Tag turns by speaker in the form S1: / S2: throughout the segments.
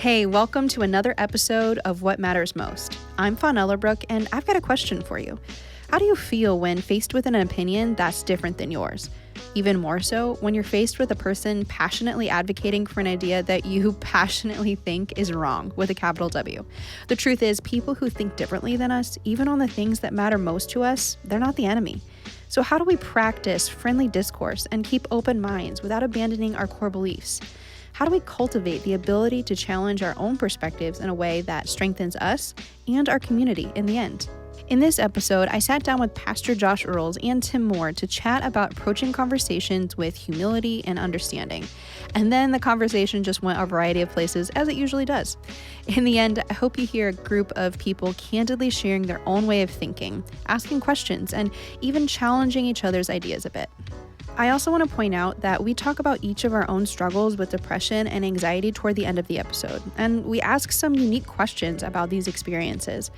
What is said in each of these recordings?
S1: Hey, welcome to another episode of What Matters Most. I'm Fawn Ellerbrook, and I've got a question for you. How do you feel when faced with an opinion that's different than yours? Even more so, when you're faced with a person passionately advocating for an idea that you passionately think is wrong, with a capital W. The truth is, people who think differently than us, even on the things that matter most to us, they're not the enemy. So how do we practice friendly discourse and keep open minds without abandoning our core beliefs? How do we cultivate the ability to challenge our own perspectives in a way that strengthens us and our community in the end? In this episode, I sat down with Pastor Josh Earls and Tim Moore to chat about approaching conversations with humility and understanding. And then the conversation just went a variety of places, as it usually does. In the end, I hope you hear a group of people candidly sharing their own way of thinking, asking questions, and even challenging each other's ideas a bit. I also want to point out that we talk about each of our own struggles with depression and anxiety toward the end of the episode, and we ask some unique questions about these experiences.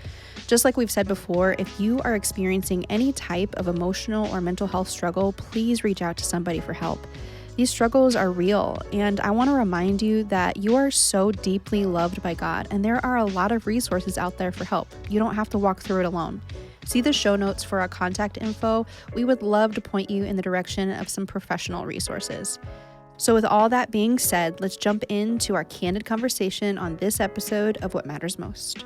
S1: Just like we've said before, if you are experiencing any type of emotional or mental health struggle, please reach out to somebody for help. These struggles are real, and I want to remind you that you are so deeply loved by God, and there are a lot of resources out there for help. You don't have to walk through it alone. See the show notes for our contact info. We would love to point you in the direction of some professional resources. So with all that being said, let's jump into our candid conversation on this episode of What Matters Most.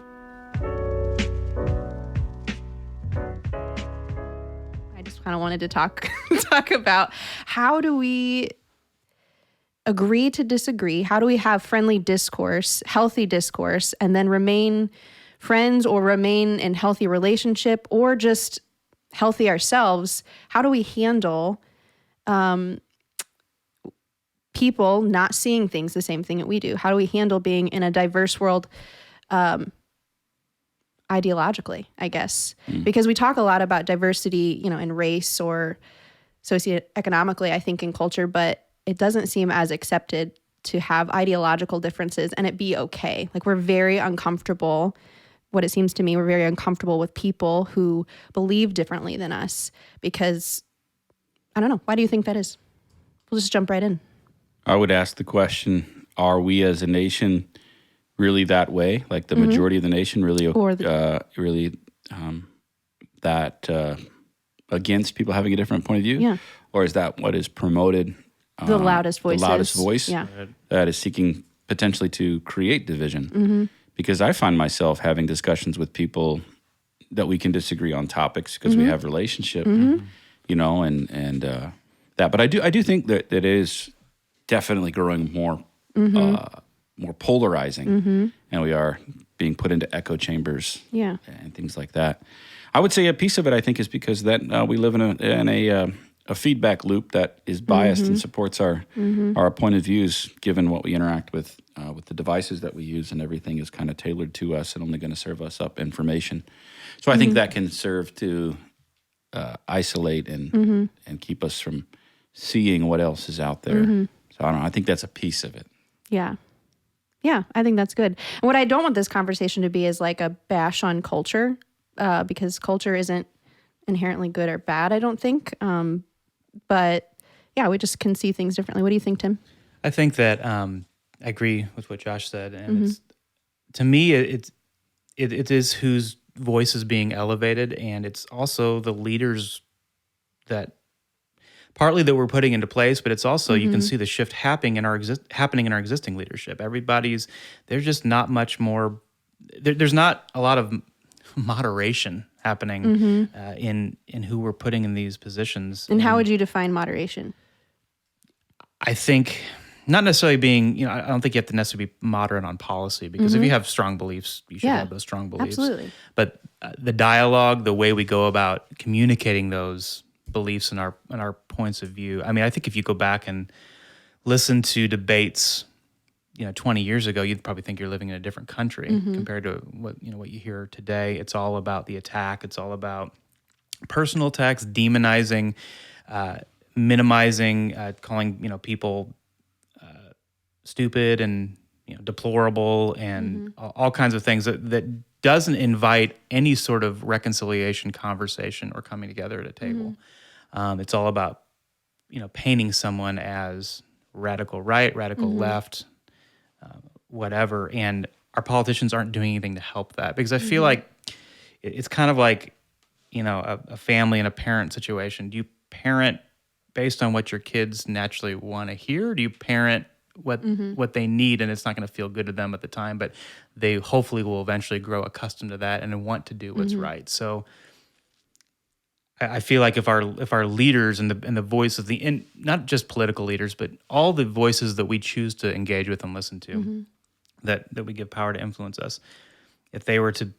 S1: I just kind of wanted to talk about how do we agree to disagree? How do we have friendly discourse, healthy discourse, and then remain friends or remain in healthy relationship or just healthy ourselves? How do we handle people not seeing things the same thing that we do? How do we handle being in a diverse world ideologically, I guess? Because we talk a lot about diversity, in race or socioeconomically, I think, in culture, but it doesn't seem as accepted to have ideological differences and it be okay. Like, we're very uncomfortable. What it seems to me, we're very uncomfortable with people who believe differently than us because, I don't know, why do you think that is? We'll just jump right in.
S2: I would ask the question, are we as a nation really that way? Like the majority of the nation really against people having a different point of view?
S1: Yeah.
S2: Or is that what is promoted?
S1: The loudest voices.
S2: The loudest voice
S1: yeah.
S2: that is seeking potentially to create division. Because I find myself having discussions with people that we can disagree on topics because we have relationship, and that. But I do think that it is definitely growing more polarizing, and we are being put into echo chambers, and things like that. I would say a piece of it, I think, is because that we live in a feedback loop that is biased and supports our point of views, given what we interact with the devices that we use, and everything is kind of tailored to us and only going to serve us up information. So I think that can serve to isolate and keep us from seeing what else is out there. So I don't know. I think that's a piece of it.
S1: Yeah. Yeah, I think that's good. And what I don't want this conversation to be is like a bash on culture, because culture isn't inherently good or bad, I don't think. But yeah, we just can see things differently. What do you think, Tim?
S3: I think that I agree with what Josh said, and it's, to me, it is whose voice is being elevated, and it's also the leaders that partly that we're putting into place, but it's also you can see the shift happening in our existing leadership. There's just not much more. There's not a lot of moderation happening in who we're putting in these positions.
S1: And how would you define moderation?
S3: I think not necessarily being, I don't think you have to necessarily be moderate on policy, because if you have strong beliefs, you should have those strong beliefs.
S1: Absolutely.
S3: But the dialogue, the way we go about communicating those beliefs and our points of view. I mean, I think if you go back and listen to debates, 20 years ago, you'd probably think you're living in a different country compared to what you hear today. It's all about the attack. It's all about personal attacks, demonizing, minimizing, calling people stupid and deplorable, and all kinds of things that doesn't invite any sort of reconciliation, conversation, or coming together at a table. It's all about painting someone as radical right, radical left, whatever, and our politicians aren't doing anything to help that. Because I feel like it's kind of like, a family and a parent situation. Do you parent based on what your kids naturally want to hear? Do you parent what they need, and it's not going to feel good to them at the time, but they hopefully will eventually grow accustomed to that and want to do what's right? So I feel like if our leaders and the voice of and not just political leaders, but all the voices that we choose to engage with and listen to, that we give power to influence us, if they were to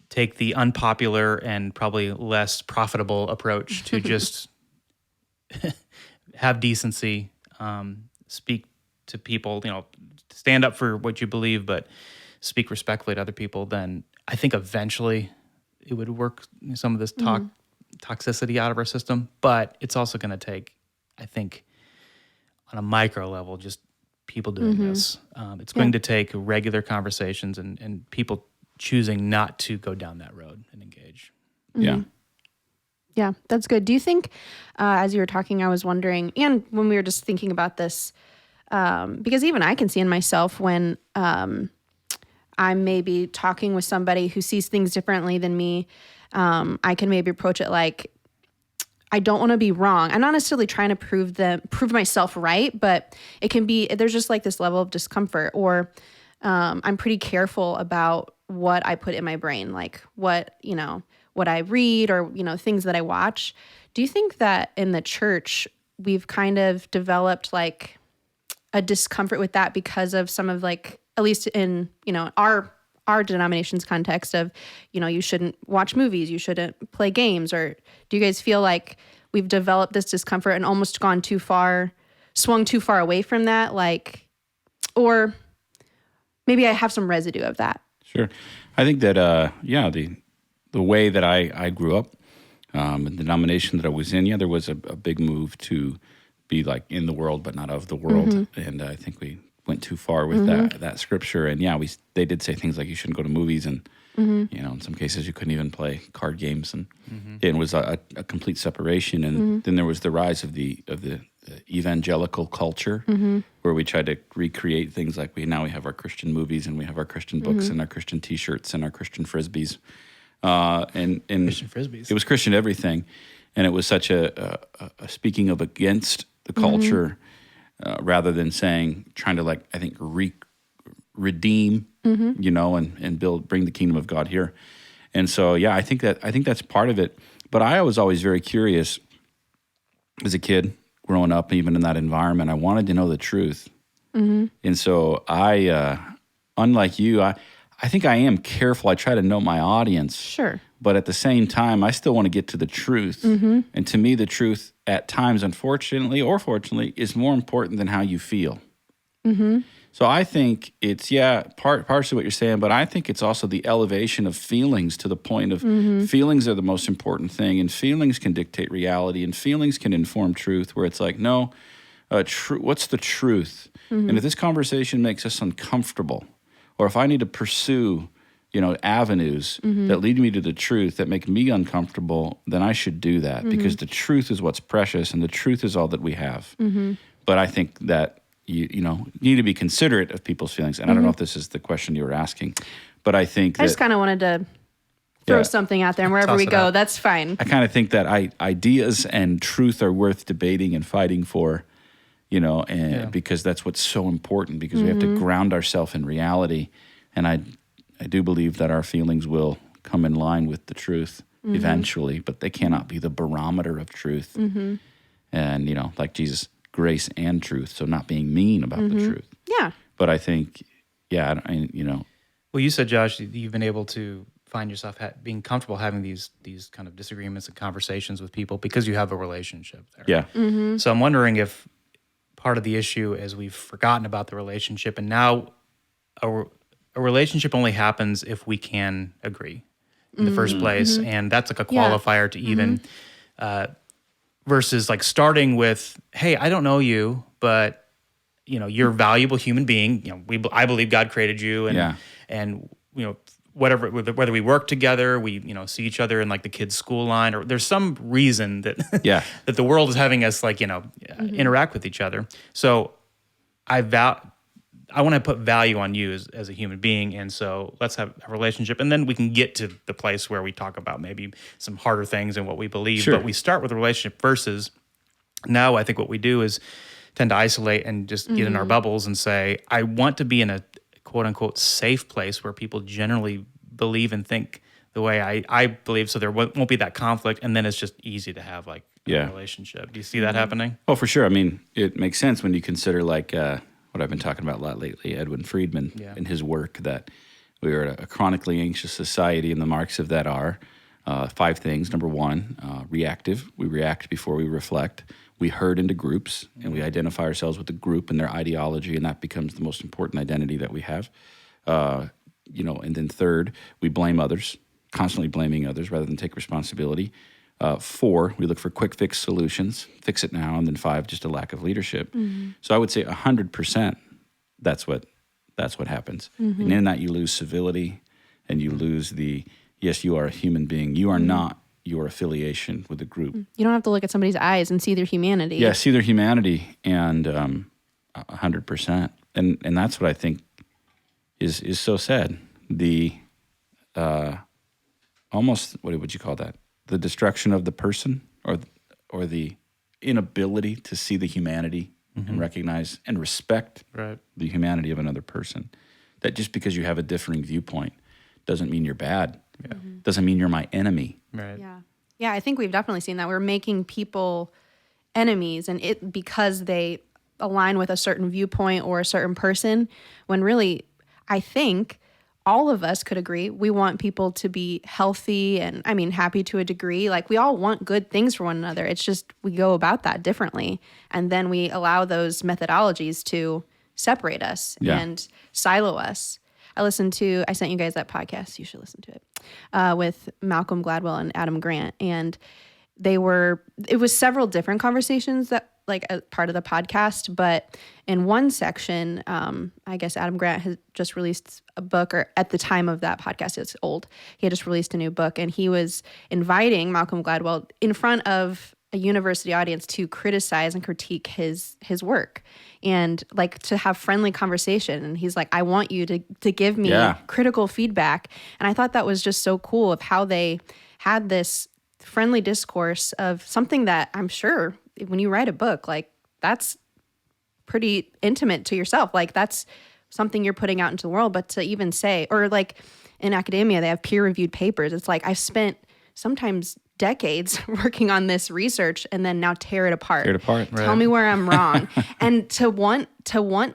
S3: take the unpopular and probably less profitable approach to just have decency, speak to people, stand up for what you believe, but speak respectfully to other people, then I think eventually it would work some of this toxicity out of our system. But it's also going to take, I think, on a micro level, just people doing this. It's going to take regular conversations and people choosing not to go down that road and engage.
S2: Yeah.
S1: Yeah, that's good. Do you think, as you were talking, I was wondering, and when we were just thinking about this, because even I can see in myself when I'm maybe talking with somebody who sees things differently than me, I can maybe approach it like, I don't want to be wrong. I'm not necessarily trying to prove myself right, but it can be, there's just like this level of discomfort, or I'm pretty careful about what I put in my brain, like what I read, or, things that I watch. Do you think that in the church, we've kind of developed like a discomfort with that because of some of like, at least in, our denomination's context of, you shouldn't watch movies, you shouldn't play games, or do you guys feel like we've developed this discomfort and almost swung too far away from that? Like, or maybe I have some residue of that.
S2: Sure. I think that, the way that I grew up, the denomination that I was in, there was a big move to be like in the world, but not of the world. And I think we went too far with that scripture. And they did say things like you shouldn't go to movies, and in some cases you couldn't even play card games, and it was a complete separation. And then there was the rise of the evangelical culture, where we tried to recreate things like we have our Christian movies, and we have our Christian books, and our Christian T-shirts, and our Christian Frisbees. And
S3: Christian Frisbees.
S2: It was Christian everything, and it was such a speaking of against the culture, rather than trying to I think redeem, and bring the kingdom of God here. And so I think that's part of it. But I was always very curious as a kid growing up, even in that environment. I wanted to know the truth, and so I, unlike you, I think I am careful. I try to know my audience.
S1: Sure. But
S2: at the same time, I still want to get to the truth. And to me, the truth at times, unfortunately or fortunately, is more important than how you feel. So I think it's, partially what you're saying, but I think it's also the elevation of feelings to the point of feelings are the most important thing, and feelings can dictate reality, and feelings can inform truth, where it's like, no, what's the truth? And if this conversation makes us uncomfortable, or if I need to pursue, avenues that lead me to the truth that make me uncomfortable, then I should do that, because the truth is what's precious, and the truth is all that we have. But I think that you need to be considerate of people's feelings. And I don't know if this is the question you were asking, but I think
S1: I just kind of wanted to throw something out there, and wherever we go, that's fine.
S2: I kind of think that ideas and truth are worth debating and fighting for. Because that's what's so important, because we have to ground ourselves in reality. And I do believe that our feelings will come in line with the truth eventually, but they cannot be the barometer of truth. And, like Jesus, grace and truth, so not being mean about the truth.
S1: Yeah.
S2: But I think,
S3: Well, you said, Josh, you've been able to find yourself being comfortable having these kind of disagreements and conversations with people because you have a relationship there.
S2: Yeah.
S3: So I'm wondering if part of the issue is we've forgotten about the relationship, and now a relationship only happens if we can agree in the first place, and that's like a qualifier to even versus like starting with, hey, I don't know you, but you're a valuable human being. I believe God created you, and whether we work together, we see each other in like the kids' school line, or there's some reason that that the world is having us interact with each other. So I want to put value on you as a human being, and so let's have a relationship, and then we can get to the place where we talk about maybe some harder things and what we believe.
S2: Sure.
S3: But we start with a relationship versus now I think what we do is tend to isolate and just get in our bubbles and say, I want to be in a quote unquote safe place where people generally believe and think the way I believe, so there won't be that conflict, and then it's just easy to have like a relationship. Do you see that happening?
S2: Oh, for sure. I mean, it makes sense when you consider like what I've been talking about a lot lately, Edwin Friedman and his work, that we are a chronically anxious society, and the marks of that are 5 things. Number 1, reactive. We react before we reflect. We herd into groups, and we identify ourselves with the group and their ideology, and that becomes the most important identity that we have. And then 3rd, we blame others, constantly blaming others rather than take responsibility. 4, we look for quick fix solutions, fix it now, and then 5, just a lack of leadership. So I would say 100%. That's what happens, and in that you lose civility, and you lose yes, you are a human being. You are not your affiliation with the group.
S1: You don't have to look at somebody's eyes and see their humanity.
S2: Yeah, see their humanity, and 100%, and that's what I think is so sad. The almost, what would you call that? The destruction of the person, or the inability to see the humanity and recognize and respect the humanity of another person. That just because you have a differing viewpoint doesn't mean you're bad. Doesn't mean you're my enemy.
S3: Right.
S1: Yeah, I think we've definitely seen that. We're making people enemies, and it because they align with a certain viewpoint or a certain person, when really, I think all of us could agree we want people to be healthy and, I mean, happy to a degree. Like, we all want good things for one another. It's just we go about that differently, and then we allow those methodologies to separate us and silo us. I sent you guys that podcast. You should listen to it, with Malcolm Gladwell and Adam Grant. And it was several different conversations that, like, a part of the podcast. But in one section, I guess Adam Grant has just released a book, or at the time of that podcast, it's old. He had just released a new book, and he was inviting Malcolm Gladwell in front of a university audience to criticize and critique his work, and like to have friendly conversation. And he's like, I want you to give me critical feedback. And I thought that was just so cool of how they had this friendly discourse of something that I'm sure when you write a book, like, that's pretty intimate to yourself. Like, that's something you're putting out into the world. But to even say, or like in academia, they have peer-reviewed papers. It's like, I've spent sometimes decades working on this research, and then now tear it apart. Tell me where I'm wrong. And to want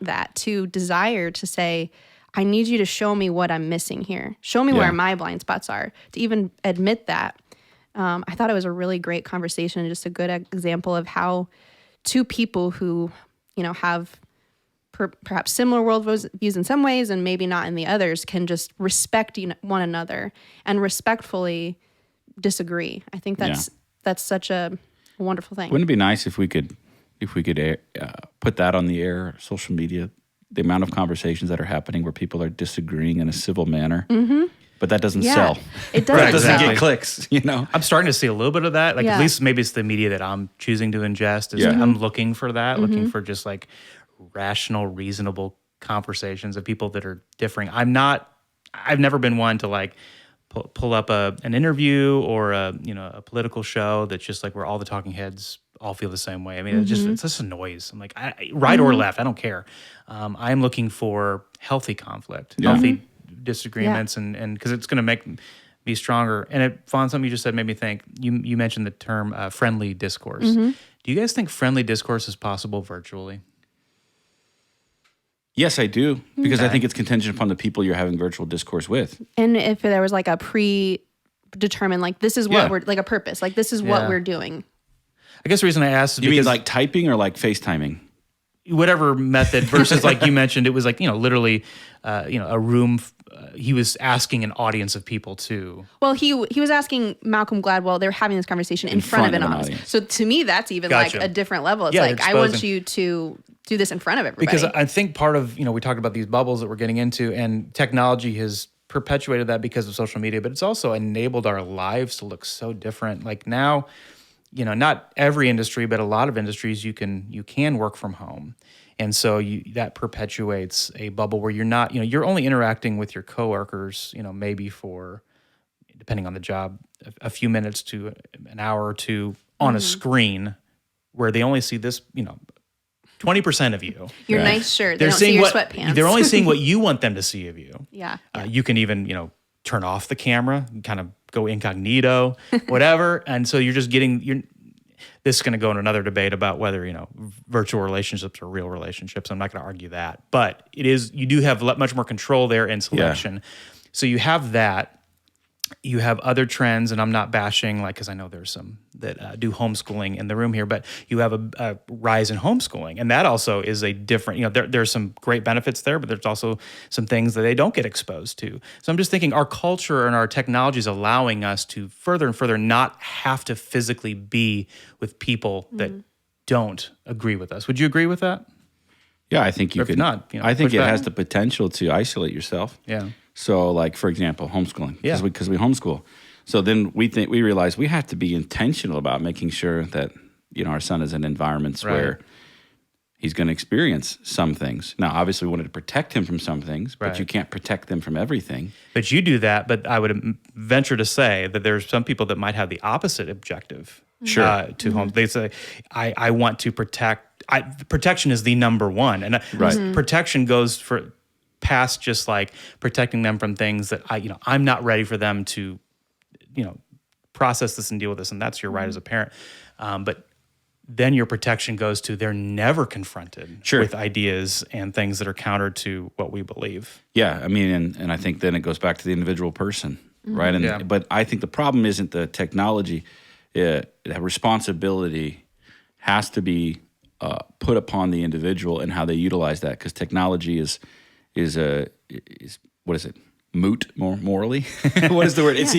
S1: that, to desire to say, I need you to show me what I'm missing here. Show me where my blind spots are. To even admit that. I thought it was a really great conversation, and just a good example of how two people who, have perhaps similar worldviews in some ways and maybe not in the others can just respect one another and respectfully disagree. I think that's such a wonderful thing.
S2: Wouldn't it be nice if we could put that on the air, social media, the amount of conversations that are happening where people are disagreeing in a civil manner? But that doesn't sell.
S1: It doesn't.
S2: It doesn't get clicks,
S3: I'm starting to see a little bit of that. Like, at least maybe it's the media that I'm choosing to ingest. I'm looking for that, looking for just like rational, reasonable conversations of people that are differing. I've never been one to like pull up an interview or a political show that's just like where all the talking heads all feel the same way. I mean, it's just a noise. I'm like, right or left, I don't care. I'm looking for healthy conflict, healthy disagreements, and because it's going to make me stronger. And Fawn, something you just said made me think. You mentioned the term friendly discourse. Do you guys think friendly discourse is possible virtually?
S2: Yes, I do, because I think it's contingent upon the people you're having virtual discourse with.
S1: And if there was like a predetermined, like, this is what we're, like, a purpose, like, this is what we're doing.
S3: I guess the reason I asked is
S2: you
S3: because...
S2: mean like typing or like FaceTiming?
S3: Whatever method versus like you mentioned, it was like, literally, a room. He was asking an audience of people too. Well,
S1: he was asking Malcolm Gladwell. They were having this conversation in front of an audience. So to me, that's even like a different level. It's like, I want you to do this in front of everybody.
S3: Because I think part of, we talked about these bubbles that we're getting into, and technology has perpetuated that because of social media, but it's also enabled our lives to look so different. Like now, not every industry, but a lot of industries you can work from home. And so that perpetuates a bubble where you're not, you're only interacting with your coworkers, maybe for, depending on the job, a few minutes to an hour or two on a screen where they only see this, 20% of you.
S1: Your nice shirt. They don't see your sweatpants.
S3: They're only seeing what you want them to see of you.
S1: Yeah.
S3: You can even, turn off the camera, kind of go incognito, whatever. And so you're just this is going to go into another debate about whether, virtual relationships are real relationships. I'm not going to argue that. But you do have much more control there in selection. Yeah. So you have that. You have other trends, and I'm not bashing, because I know there's some that do homeschooling in the room here, but you have a rise in homeschooling, and that also is a different, there's some great benefits there, but there's also some things that they don't get exposed to. So I'm just thinking our culture and our technology is allowing us to further and further not have to physically be with people that don't agree with us. Would you agree with that?
S2: Yeah, I think you could.
S3: Not,
S2: I think it has the potential to isolate yourself.
S3: Yeah.
S2: So, for example, homeschooling, because we homeschool. So then we realize we have to be intentional about making sure that our son is in environments where he's going to experience some things. Now, obviously, we wanted to protect him from some things, but you can't protect them from everything.
S3: But you do that. But I would venture to say that there's some people that might have the opposite objective.
S2: Sure.
S3: To home, they say, I want to protect. Protection is the number one, and protection goes for past just protecting them from things that I'm not ready for them to, process this and deal with this, and that's your right as a parent. But then your protection goes to they're never confronted with ideas and things that are counter to what we believe.
S2: Yeah, I mean, and I think then it goes back to the individual person, right? And but I think the problem isn't the technology. Responsibility has to be put upon the individual and how they utilize that, because technology is what is it? Moot morally? What is the word?
S1: It's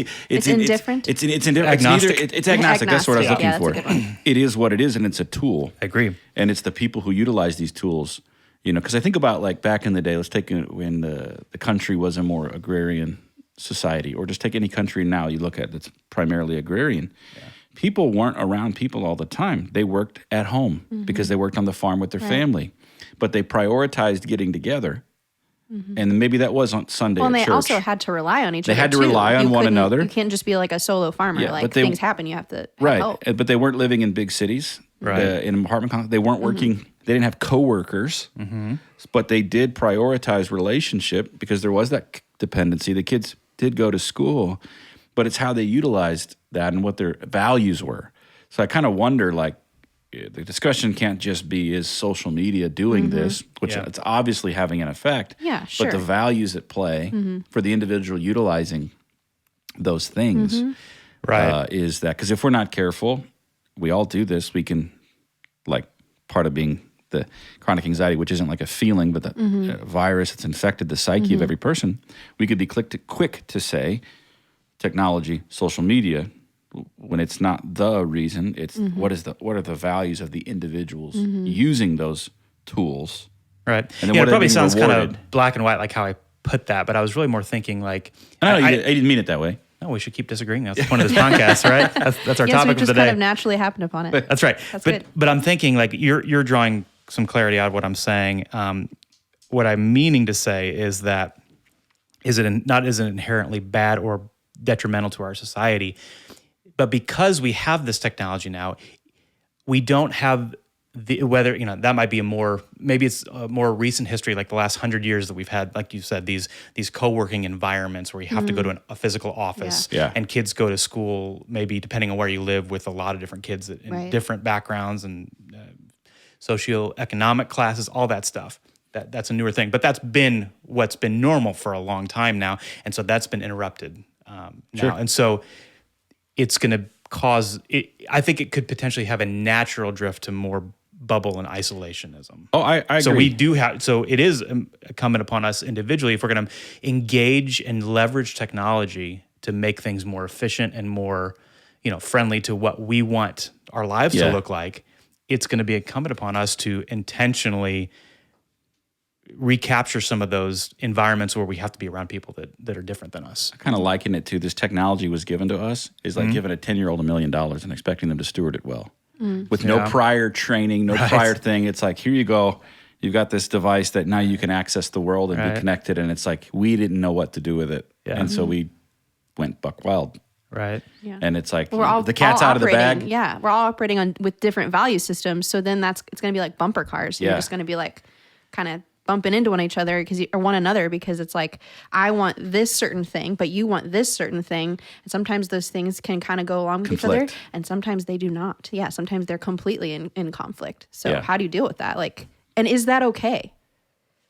S1: indifferent.
S2: It's indifferent.
S3: Agnostic.
S2: It's agnostic. That's what I was looking for.
S1: That's a good one.
S2: It is what it is, and it's a tool.
S3: I agree.
S2: And it's the people who utilize these tools. Because I think about back in the day. Let's take when the country was a more agrarian society, or just take any country now you look at that's primarily agrarian. Yeah. People weren't around people all the time. They worked at home because they worked on the farm with their family, but they prioritized getting together. And maybe that was on Sunday.
S1: Well, and
S2: at
S1: they
S2: church.
S1: also had to rely on each other.
S2: They had to rely on one another.
S1: You can't just be like a solo farmer.
S2: Yeah,
S1: things happen. You have to have help.
S2: But they weren't living in big cities.
S3: Right.
S2: In apartment complexes. They weren't working. They didn't have coworkers. But they did prioritize relationship because there was that dependency. The kids did go to school, but it's how they utilized that and what their values were. So I kind of wonder, the discussion can't just be, is social media doing this, which it's obviously having an effect.
S1: Yeah, sure.
S2: But the values at play for the individual utilizing those things is that, because if we're not careful, we all do this, we can, part of being the chronic anxiety, which isn't like a feeling, but the virus that's infected the psyche of every person, we could be quick to say technology, social media, when it's not the reason. It's what are the values of the individuals using those tools,
S3: right?
S2: And then
S3: it probably sounds kind of black and white, like how I put that, but I was really more thinking I
S2: didn't mean it that way.
S3: No, we should keep disagreeing. That's the point of this podcast, right? That's our topic of the day.
S1: We just kind of naturally happened upon it.
S3: That's right.
S1: That's good.
S3: But I'm thinking you're drawing some clarity out of what I'm saying. What I'm meaning to say is that not inherently bad or detrimental to our society, but because we have this technology now, we don't have that might be it's a more recent history, like the last 100 years that we've had, like you said, these co-working environments where you have to go to a physical office, and kids go to school, maybe depending on where you live, with a lot of different kids in different backgrounds and socioeconomic classes, all that stuff. That's a newer thing, but that's been what's been normal for a long time now, and so that's been interrupted now, and so it's going to cause. I think it could potentially have a natural drift to more bubble and isolationism.
S2: Oh, I agree.
S3: So we do have. So it is incumbent upon us individually, if we're going to engage and leverage technology to make things more efficient and more, friendly to what we want our lives to look like. It's going to be incumbent upon us to intentionally recapture some of those environments where we have to be around people that are different than us.
S2: I kind of liken it to this technology was given to us is like giving a 10-year-old $1 million and expecting them to steward it well. With no prior training, no prior thing. It's like, here you go. You've got this device that now you can access the world and be connected. And it's like, we didn't know what to do with it. Yeah. And so we went buck wild.
S3: Right.
S1: Yeah.
S2: And it's like, the cat's out of the bag.
S1: Yeah. We're all operating with different value systems. So then it's going to be like bumper cars. You're just going to be like kind of bumping into one another because it's like, I want this certain thing, but you want this certain thing. And sometimes those things can kind of go along with each other, and sometimes they do not. Yeah, sometimes they're completely in conflict. So how do you deal with that? Like, and is that okay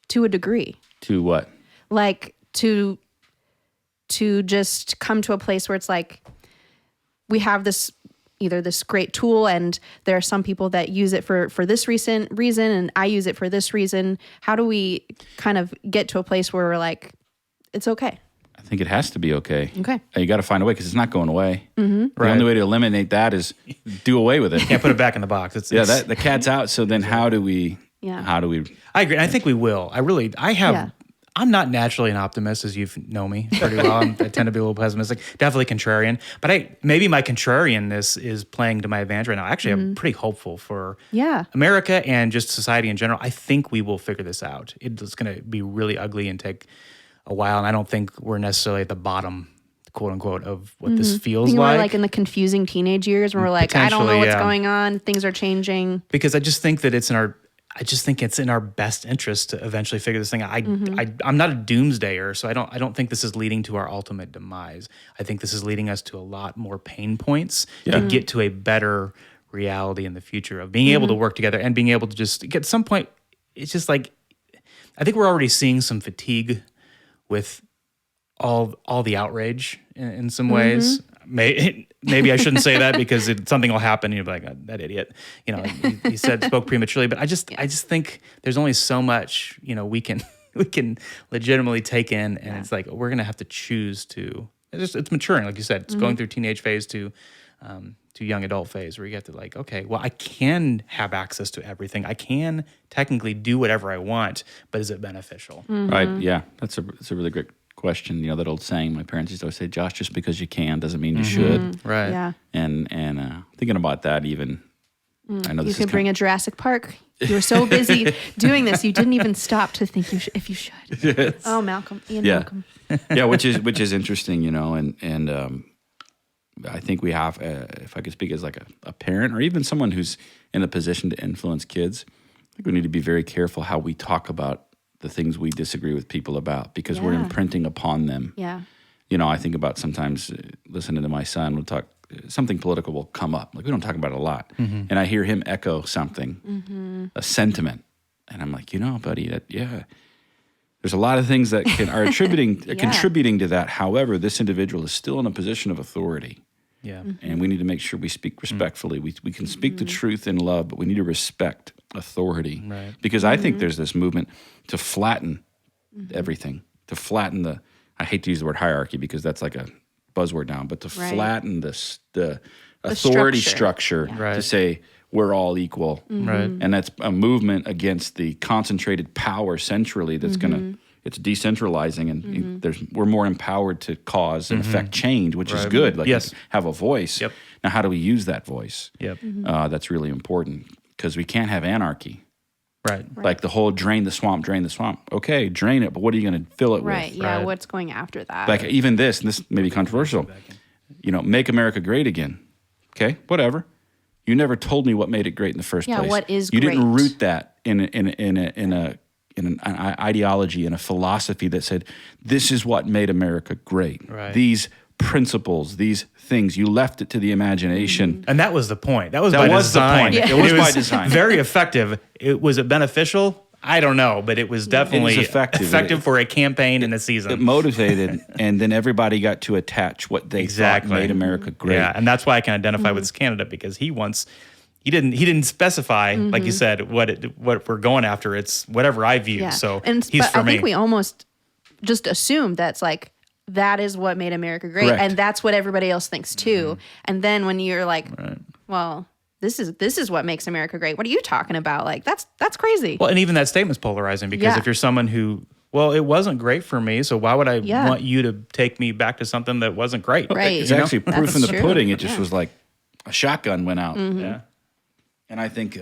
S1: to a degree?
S2: To what?
S1: Like to just come to a place where it's like, we have either this great tool and there are some people that use it for this reason and I use it for this reason. How do we kind of get to a place where we're like, it's okay?
S2: I think it has to be okay.
S1: Okay.
S2: You got to find a way because it's not going away. The only way to eliminate that is do away with it.
S3: Can't put it back in the box.
S2: The cat's out. So then how do we? I
S3: agree. I think we will. I'm not naturally an optimist, as you know me pretty well. I tend to be a little pessimistic, definitely contrarian. But maybe my contrarianness is playing to my advantage right now. Actually, I'm pretty hopeful for America and just society in general. I think we will figure this out. It's going to be really ugly and take a while, and I don't think we're necessarily at the bottom, quote unquote, of what this feels like.
S1: We're like in the confusing teenage years where we're like, I don't know what's going on. Things are changing.
S3: Because I just think that it's in our best interest to eventually figure this thing out. I'm not a doomsdayer, so I don't think this is leading to our ultimate demise. I think this is leading us to a lot more pain points to get to a better reality in the future of being able to work together and being able to just get some point. It's just like, I think we're already seeing some fatigue with all the outrage in some ways. Maybe I shouldn't say that because something will happen and you'll be like, oh, that idiot. He spoke prematurely. But I just think there's only so much, we can legitimately take in, and it's like we're gonna have to choose to. It's maturing, like you said. It's going through teenage phase to young adult phase, where you have to like, okay, well, I can have access to everything. I can technically do whatever I want, but is it beneficial?
S2: Right? Yeah, that's a really great question. That old saying my parents used to always say, Josh, just because you can doesn't mean you should.
S3: Right.
S1: Yeah.
S2: And thinking about that, even I know
S1: you could bring a Jurassic Park. You were so busy doing this, you didn't even stop to think if you should.
S2: Yes.
S1: Oh, Malcolm. Malcolm.
S2: Yeah, which is interesting, and I think we have, if I could speak as like a parent or even someone who's in a position to influence kids, I think we need to be very careful how we talk about the things we disagree with people about, because we're imprinting upon them.
S1: Yeah.
S2: I think about sometimes listening to my son, we'll talk, something political will come up. Like, we don't talk about it a lot. And I hear him echo something, a sentiment. And I'm like, buddy, there's a lot of things that are contributing to that. However, this individual is still in a position of authority.
S3: Yeah.
S2: And we need to make sure we speak respectfully. We can speak the truth in love, but we need to respect authority.
S3: Right.
S2: Because I think there's this movement to flatten everything, to flatten I hate to use the word hierarchy because that's like a buzzword now, but to flatten the authority structure to say we're all equal.
S3: Right.
S2: And that's a movement against the concentrated power centrally that's it's decentralizing, and we're more empowered to cause and affect change, which is good. Like, have a voice.
S3: Yep.
S2: Now, how do we use that voice?
S3: Yep.
S2: That's really important, because we can't have anarchy.
S3: Right.
S2: Like the whole drain the swamp. Okay, drain it, but what are you going to fill it with?
S1: Right, yeah, what's going after that?
S2: Like even this may be controversial, make America great again. Okay, whatever. You never told me what made it great in the first place.
S1: Yeah, what is
S2: you
S1: great?
S2: You didn't root that in an ideology and a philosophy that said, this is what made America great.
S3: Right.
S2: These principles, these things, you left it to the imagination.
S3: And that was the point. That was by design.
S2: The point. Yeah. It was by design.
S3: Very effective. Was it beneficial? I don't know, but it was definitely effective for a campaign and a season.
S2: It motivated, and then everybody got to attach what they thought made America great.
S3: Yeah, and that's why I can identify with this candidate, because he didn't specify, like you said, what we're going after. It's whatever I view. So he's for me.
S1: I think we almost just assumed that's like, that is what made America great.
S2: Correct.
S1: And that's what everybody else thinks too. And then when you're like, well, this is what makes America great. What are you talking about? Like, that's crazy.
S3: Well, and even that statement's polarizing because if you're someone who, well, it wasn't great for me, so why would I want you to take me back to something that wasn't great?
S1: Right.
S2: It's actually proof in the
S1: true.
S2: pudding. It just was like a shotgun went out.
S3: Yeah.
S2: And I think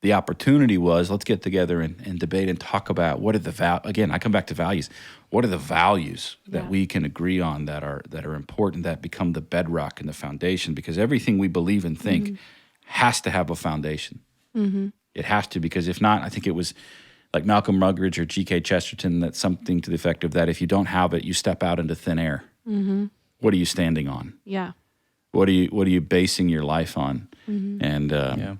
S2: the opportunity was, let's get together and debate and talk about what are the again, I come back to values. What are the values that we can agree on that are important, that become the bedrock and the foundation? Because everything we believe and think has to have a foundation. It has to, because if not, I think it was like Malcolm Muggeridge or G.K. Chesterton, that's something to the effect of that if you don't have it, you step out into thin air. What are you standing on?
S1: Yeah.
S2: What are you basing your life on? And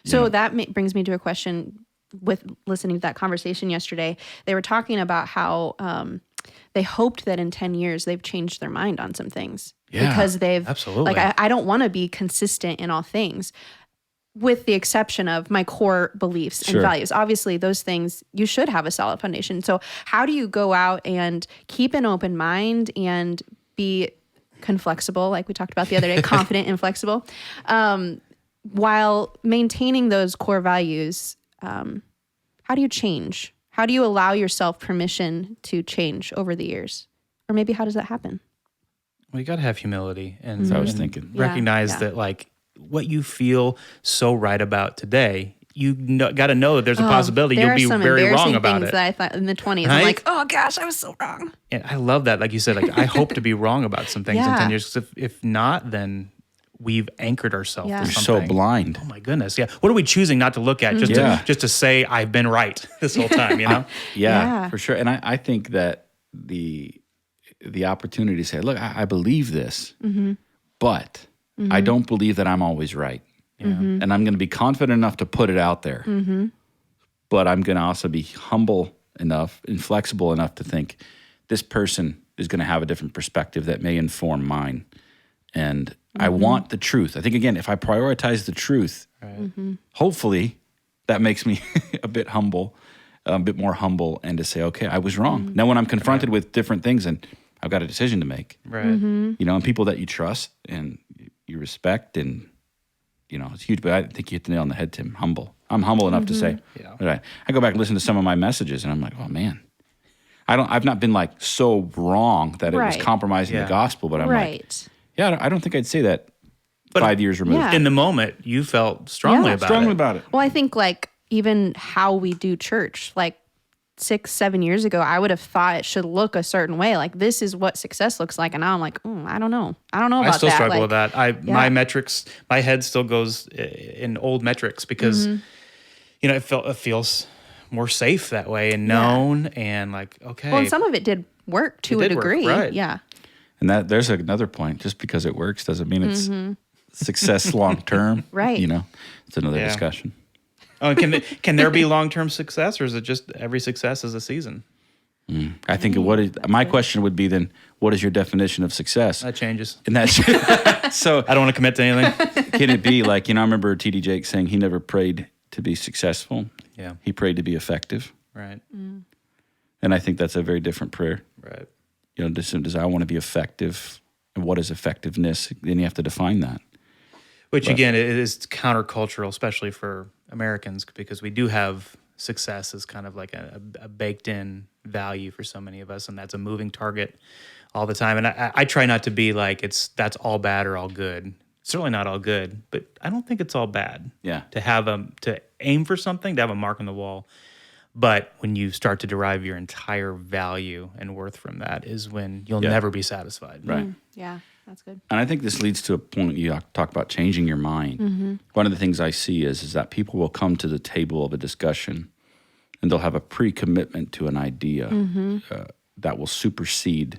S1: so that brings me to a question. With listening to that conversation yesterday, they were talking about how they hoped that in 10 years they've changed their mind on some things.
S2: Yeah,
S1: because they've
S3: absolutely.
S1: Like, I don't want to be consistent in all things, with the exception of my core beliefs and values. Obviously, those things, you should have a solid foundation. So how do you go out and keep an open mind and be conflexible, like we talked about the other day, confident and flexible, while maintaining those core values? How do you change? How do you allow yourself permission to change over the years? Or maybe how does that happen?
S3: Well, you got to have humility and,
S2: That's what I was thinking.
S3: Recognize that, like, what you feel so right about today, you got to know that there's a possibility you'll be very wrong about it.
S1: That I thought in the 20s, right? I'm like, oh gosh, I was so wrong.
S3: And I love that. Like you said, like, I hope to be wrong about some things in 10 years. 'Cause if not, then we've anchored ourselves to
S2: You're
S3: something.
S2: so blind.
S3: Oh my goodness. Yeah. What are we choosing not to look at just to say I've been right this whole time, you know?
S2: For sure. And I think that the opportunity to say, look, I believe this, but I don't believe that I'm always right. And I'm going to be confident enough to put it out there. But I'm going to also be humble enough and flexible enough to think this person is going to have a different perspective that may inform mine. And I want the truth. I think, again, if I prioritize the truth, hopefully that makes me a bit more humble, and to say, okay, I was wrong. Now, when I'm confronted with different things and I've got a decision to make, you know, and people that you trust and you respect, and, you know, it's huge. But I think you hit the nail on the head, Tim. Humble. I'm humble enough to say, I go back and listen to some of my messages, and I'm like, oh man, I've not been like so wrong that it was compromising the gospel, but I'm like, I don't think I'd say that. But 5 years removed.
S3: In the moment, you felt strongly about it.
S1: Well, I think, like, even how we do church, like 6-7 years ago, I would have thought it should look a certain way. Like, this is what success looks like. And now I'm like, I don't know. I don't know about that.
S3: I still struggle
S1: like,
S3: with that. My metrics, my head still goes in old metrics because, you know, it feels more safe that way and known and like, okay.
S1: Well, and some of it did work to a degree.
S3: Right.
S1: Yeah.
S2: And there's another point. Just because it works doesn't mean it's success long term.
S1: Right.
S2: You know, it's another discussion.
S3: Oh, can there be long term success, or is it just every success is a season?
S2: I think my question would be then, what is your definition of success?
S3: That changes.
S2: And that's so.
S3: I don't want to commit to anything.
S2: Can it be like, you know, I remember T.D. Jakes saying he never prayed to be successful.
S3: Yeah.
S2: He prayed to be effective.
S3: Right.
S2: And I think that's a very different prayer.
S3: Right.
S2: You know, does I want to be effective? And what is effectiveness? Then you have to define that.
S3: Which, again, it is countercultural, especially for Americans, because we do have success as kind of like a baked-in value for so many of us, and that's a moving target all the time. And I try not to be like that's all bad or all good. Certainly not all good, but I don't think it's all bad.
S2: Yeah.
S3: To aim for something, to have a mark on the wall. But when you start to derive your entire value and worth from that is when you'll never be satisfied.
S2: Right.
S1: Yeah, that's good.
S2: And I think this leads to a point you talk about changing your mind. One of the things I see is that people will come to the table of a discussion and they'll have a pre-commitment to an idea that will supersede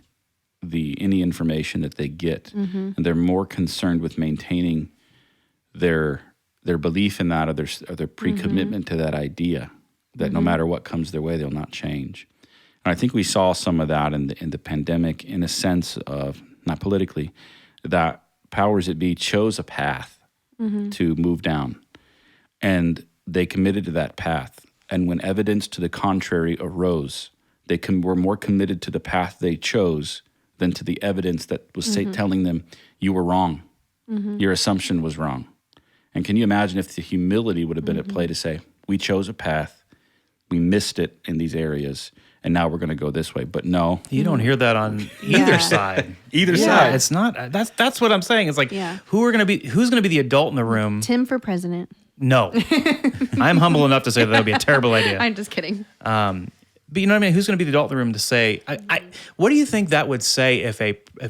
S2: any information that they get. And they're more concerned with maintaining their belief in that, or their pre-commitment to that idea, that no matter what comes their way, they'll not change. And I think we saw some of that in the pandemic, in a sense of, not politically, that powers that be chose a path to move down. And they committed to that path. And when evidence to the contrary arose, they were more committed to the path they chose than to the evidence that was telling them, you were wrong. Your assumption was wrong. And can you imagine if the humility would have been at play to say, we chose a path, we missed it in these areas, and now we're going to go this way. But no.
S3: You don't hear that on either side.
S2: Either side.
S3: It's not. That's what I'm saying. It's like, who's going to be the adult in the room?
S1: Tim for president.
S3: No. I'm humble enough to say that would be a terrible idea.
S1: I'm just kidding.
S3: But you know what I mean? Who's going to be the adult in the room to say, what do you think that would say if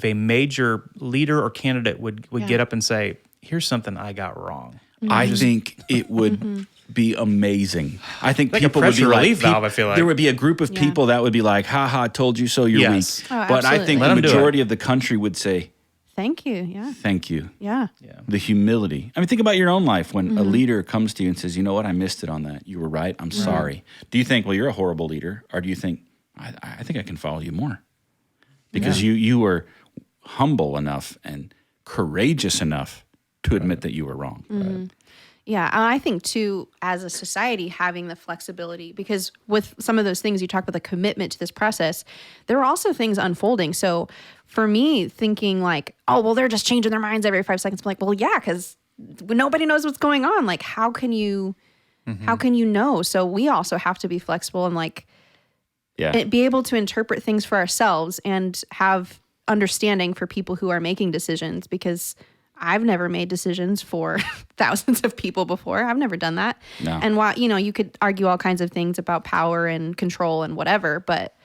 S3: a major leader or candidate would get up and say, here's something I got wrong?
S2: I think it would be amazing. I think
S3: like
S2: people
S3: a pressure
S2: would be
S3: relief
S2: like,
S3: valve, I feel like.
S2: there would be a group of people that would be like, ha ha, told you so, you're weak.
S1: Oh,
S2: but I think the
S3: Let 'em do it.
S2: majority of the country would say,
S1: Thank you. Yeah.
S2: thank you.
S1: Yeah.
S2: The humility. I mean, think about your own life when a leader comes to you and says, you know what, I missed it on that. You were right. I'm sorry. Do you think, well, you're a horrible leader? Or do you think, I think I can follow you more? Because you were humble enough and courageous enough to admit that you were wrong. Right?
S1: Yeah, and I think too, as a society, having the flexibility, because with some of those things you talk about, the commitment to this process, there are also things unfolding. So for me, thinking like, oh, well, they're just changing their minds every 5 seconds. I'm like, well, yeah, because nobody knows what's going on. Like, how can you know? So we also have to be flexible and like be able to interpret things for ourselves and have understanding for people who are making decisions, because I've never made decisions for thousands of people before. I've never done that.
S2: No.
S1: And while, you could argue all kinds of things about power and control and whatever, but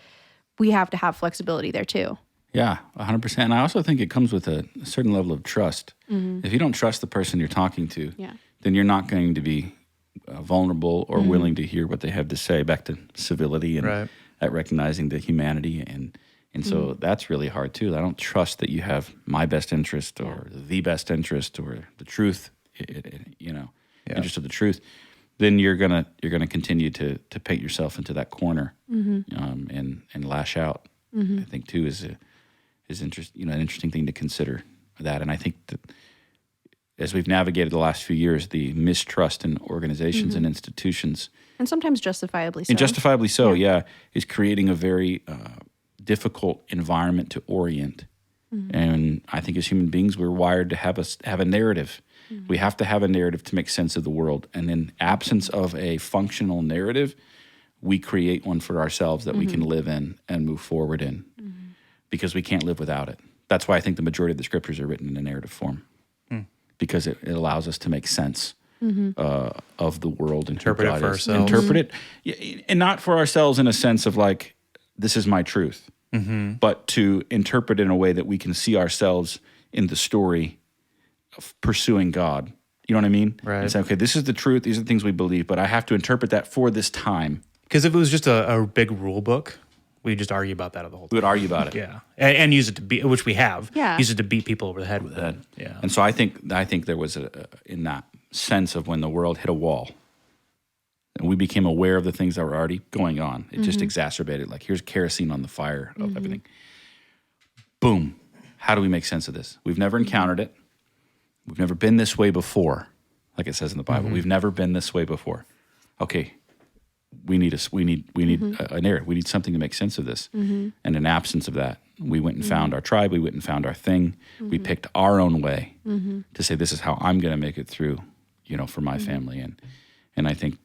S1: we have to have flexibility there too.
S2: Yeah, 100%. And I also think it comes with a certain level of trust. If you don't trust the person you're talking to, then you're not going to be vulnerable or willing to hear what they have to say. Back to civility and at recognizing the humanity and so that's really hard too. I don't trust that you have my best interest or the best interest or the truth, interest of the truth. Then you're gonna continue to paint yourself into that corner and lash out. I think too is an interesting thing to consider that. And I think that as we've navigated the last few years, the mistrust in organizations and institutions,
S1: and sometimes justifiably so.
S2: And justifiably so, is creating a very difficult environment to orient. And I think as human beings, we're wired to have a narrative. We have to have a narrative to make sense of the world. And in absence of a functional narrative, we create one for ourselves that we can live in and move forward in because we can't live without it. That's why I think the majority of the scriptures are written in a narrative form because it allows us to make sense of the world.
S3: Interpret it for ourselves.
S2: Interpret it, and not for ourselves in a sense of like, this is my truth. But to interpret in a way that we can see ourselves in the story of pursuing God. You know what I mean?
S3: Right.
S2: And say, okay, this is the truth. These are the things we believe, but I have to interpret that for this time.
S3: Because if it was just a big rule book, we'd just argue about that the whole time.
S2: We would argue about it.
S3: Yeah. And use it to beat, which we have.
S1: Yeah.
S3: Use it to beat people over the head with it. Yeah.
S2: And so I think there was in that sense of when the world hit a wall, and we became aware of the things that were already going on. It just exacerbated, like, here's kerosene on the fire of everything. Boom. How do we make sense of this? We've never encountered it. We've never been this way before, like it says in the Bible. We've never been this way before. Okay, we need a narrative. We need something to make sense of this. And in absence of that, we went and found our tribe. We went and found our thing. We picked our own way to say, this is how I'm going to make it through, for my family. And I think,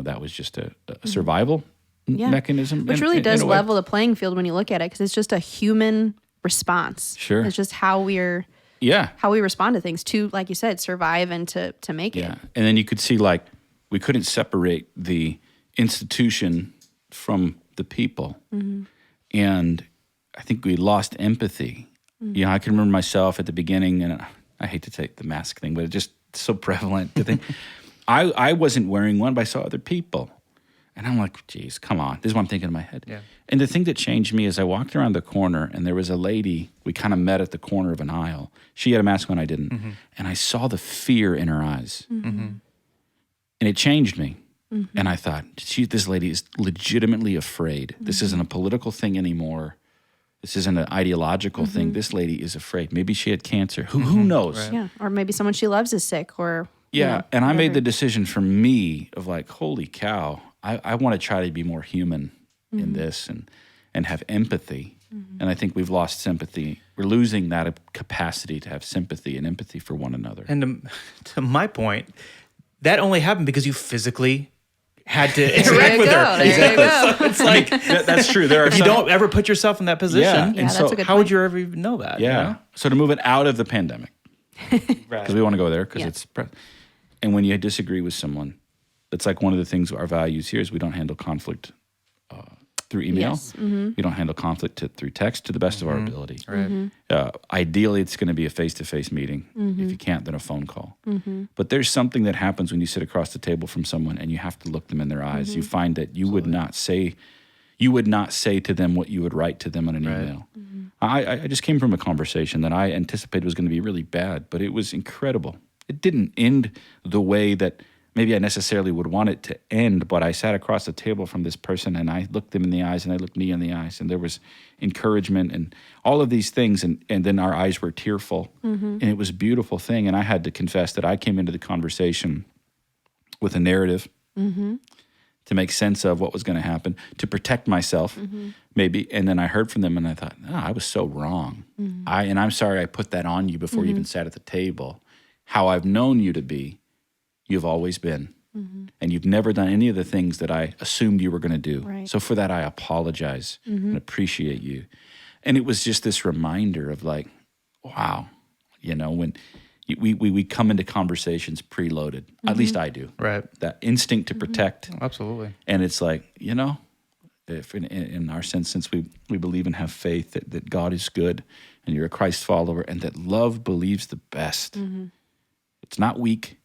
S2: that was just a survival mechanism.
S1: Which really does level the playing field when you look at it, because it's just a human response.
S2: Sure.
S1: It's just how we respond to things to, like you said, survive and to make it.
S2: Yeah. And then you could see, like, we couldn't separate the institution from the people. And I think we lost empathy. I can remember myself at the beginning, and I hate to take the mask thing, but it's just so prevalent to think. I wasn't wearing one, but I saw other people. And I'm like, geez, come on. This is what I'm thinking in my head. Yeah. And the thing that changed me is I walked around the corner, and there was a lady. We kind of met at the corner of an aisle. She had a mask on, I didn't. And I saw the fear in her eyes. And it changed me. And I thought, this lady is legitimately afraid. This isn't a political thing anymore. This isn't an ideological thing. This lady is afraid. Maybe she had cancer. Who knows?
S1: Right. Yeah. Or maybe someone she loves is sick or...
S2: Yeah, and I made the decision for me of like, holy cow, I want to try to be more human in this and have empathy And I think we've lost sympathy. We're losing that capacity to have sympathy and empathy for one another.
S3: And to my point, that only happened because you physically had to interact with her.
S1: Exactly.
S3: So it's like
S2: That's true. There are
S3: if you don't ever put yourself in that position,
S2: and
S1: that's a good
S3: how would you ever even know that?
S2: Yeah.
S3: You know?
S2: So to move it out of the pandemic, because we want to go there, because it's and when you disagree with someone, it's like one of the things our values here is we don't handle conflict through email.
S1: Yes.
S2: We don't handle conflict through text to the best of our ability.
S3: Right.
S2: Ideally, it's going to be a face-to-face meeting. If you can't, then a phone call. But there's something that happens when you sit across the table from someone and you have to look them in their eyes. You find that you would not say to them what you would write to them on an email. I just came from a conversation that I anticipated was going to be really bad, but it was incredible. It didn't end the way that maybe I necessarily would want it to end, but I sat across the table from this person and I looked them in the eyes and I looked me in the eyes, and there was encouragement and all of these things, and then our eyes were tearful, and it was a beautiful thing. And I had to confess that I came into the conversation with a narrative to make sense of what was going to happen, to protect myself, maybe. And then I heard from them and I thought, I was so wrong. And I'm sorry I put that on you before you even sat at the table. How I've known you to be, you've always been. And you've never done any of the things that I assumed you were going to do.
S1: Right.
S2: So for that, I apologize and appreciate you. And it was just this reminder of like, wow, when we come into conversations preloaded. At least I do.
S3: Right.
S2: That instinct to protect.
S3: Absolutely.
S2: And it's like, if in our sense, since we believe and have faith that God is good and you're a Christ follower and that love believes the best. It's not weak.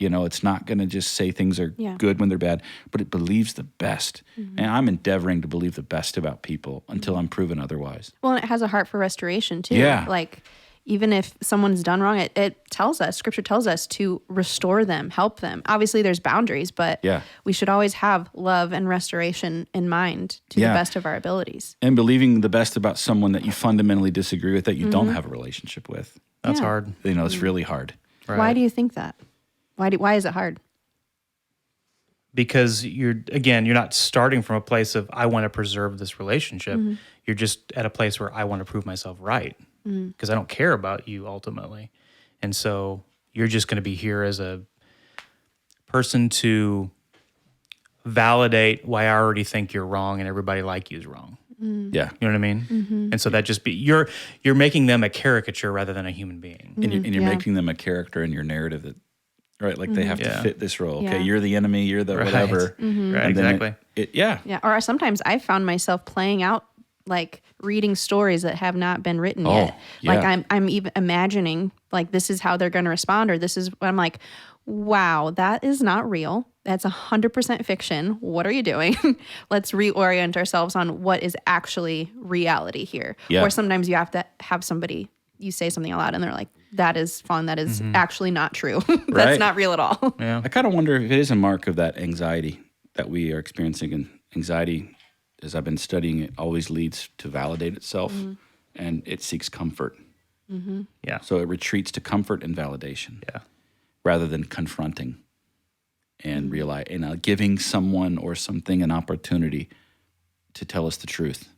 S2: It's not going to just say things are good when they're bad, but it believes the best. And I'm endeavoring to believe the best about people until I'm proven otherwise.
S1: Well, and it has a heart for restoration too.
S2: Yeah.
S1: Like, even if someone's done wrong, it tells us, Scripture tells us to restore them, help them. Obviously, there's boundaries, but we should always have love and restoration in mind to the best of our abilities.
S2: And believing the best about someone that you fundamentally disagree with, that you don't have a relationship with.
S3: That's hard.
S2: It's really hard.
S1: Right. Why do you think that? Why is it hard?
S3: Because you're not starting from a place of, I want to preserve this relationship. You're just at a place where I want to prove myself right because I don't care about you ultimately. And so you're just going to be here as a person to validate why I already think you're wrong and everybody like you is wrong.
S2: Yeah.
S3: You know what I mean? And so that just you're making them a caricature rather than a human being.
S2: And you're making them a character in your narrative that, right? Like they have to fit this role. Okay, you're the enemy, you're the whatever.
S3: Right, exactly.
S1: Yeah. Or sometimes I found myself playing out, like reading stories that have not been written yet. Like I'm even imagining like this is how they're going to respond, or this is I'm like, wow, that is not real. That's 100% fiction. What are you doing? Let's reorient ourselves on what is actually reality here. Yeah. Or sometimes you have to have somebody, you say something aloud and they're like, that is fun. That is actually not true. That's not real at all.
S3: Yeah.
S2: I kind of wonder if it is a mark of that anxiety that we are experiencing. And anxiety, as I've been studying, it always leads to validate itself and it seeks comfort.
S3: Yeah.
S2: So it retreats to comfort and validation.
S3: Yeah.
S2: Rather than confronting and giving someone or something an opportunity to tell us the truth.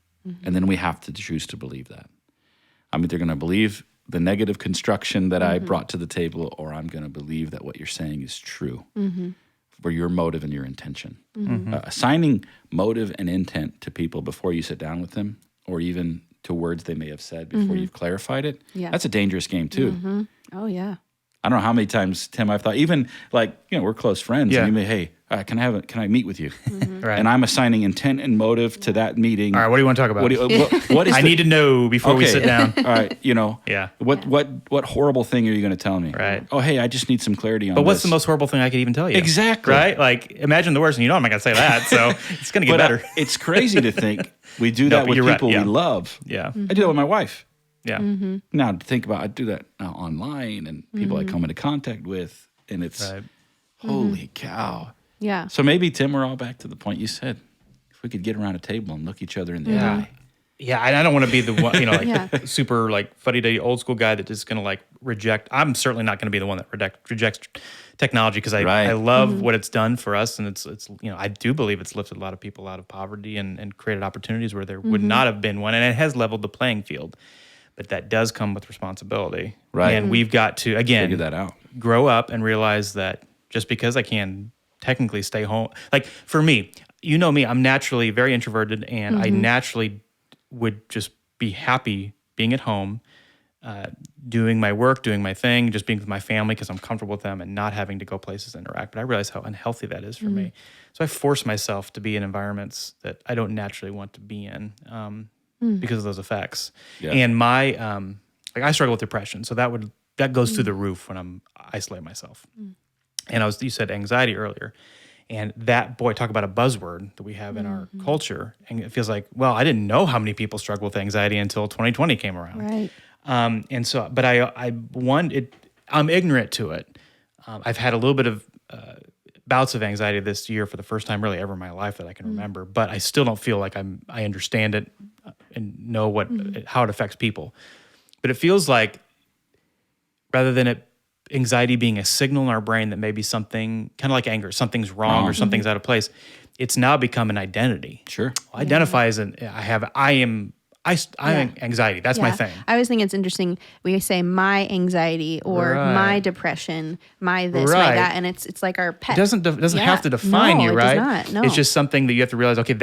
S2: And then we have to choose to believe that. I'm either going to believe the negative construction that I brought to the table, or I'm going to believe that what you're saying is true for your motive and your intention. Assigning motive and intent to people before you sit down with them, or even to words they may have said before you've clarified it, that's a dangerous game too.
S1: Oh, yeah.
S2: I don't know how many times, Tim, I've thought, even like, we're close friends. And you may, hey, can I meet with you?
S3: Right.
S2: And I'm assigning intent and motive to that meeting.
S3: All right, what do you want to talk about?
S2: What is
S3: I need to know before we sit down.
S2: All right,
S3: Yeah.
S2: What horrible thing are you going to tell me?
S3: Right.
S2: Oh, hey, I just need some clarity on
S3: But what's
S2: this.
S3: the most horrible thing I could even tell you?
S2: Exactly.
S3: Right? Like, imagine the worst, and I'm not going to say that, so it's going to get better.
S2: It's crazy to think we do that with people we love.
S3: Yeah.
S2: I do that with my wife.
S3: Yeah.
S2: Now, to think about, I do that online and people I come into contact with, and it's, holy cow.
S1: Yeah.
S2: So maybe, Tim, we're all back to the point you said. If we could get around a table and look each other in the eye.
S3: Yeah, I don't want to be the one, like super like fuddy-duddy old school guy that is going to like reject. I'm certainly not going to be the one that rejects technology because I love what it's done for us, and it's I do believe it's lifted a lot of people out of poverty and created opportunities where there would not have been one, and it has leveled the playing field. But that does come with responsibility,
S2: right?
S3: And we've got to
S2: figure that out,
S3: grow up, and realize that just because I can technically stay home, like for me, me, I'm naturally very introverted, and I naturally would just be happy being at home, doing my work, doing my thing, just being with my family because I'm comfortable with them and not having to go places and interact. But I realize how unhealthy that is for me. So I force myself to be in environments that I don't naturally want to be in because of those effects. Yeah. And my, I struggle with depression. So that goes through the roof when I'm isolating myself. And you said anxiety earlier. And that, boy, talk about a buzzword that we have in our culture. And it feels like, well, I didn't know how many people struggle with anxiety until 2020 came around.
S1: Right.
S3: And so, but I'm ignorant to it. I've had a little bit of bouts of anxiety this year for the first time really ever in my life that I can remember. But I still don't feel like I understand it and know how it affects people. But it feels like rather than anxiety being a signal in our brain that maybe something, kind of like anger, something's wrong or something's out of place, it's now become an identity.
S2: Sure.
S3: Well, identify as I am anxiety. That's my thing.
S1: I always think it's interesting. We say my anxiety or my depression, my this, my that, and it's like our pet.
S3: It doesn't have to define you, right?
S1: It does not. No.
S3: It's just something that you have to realize. Okay,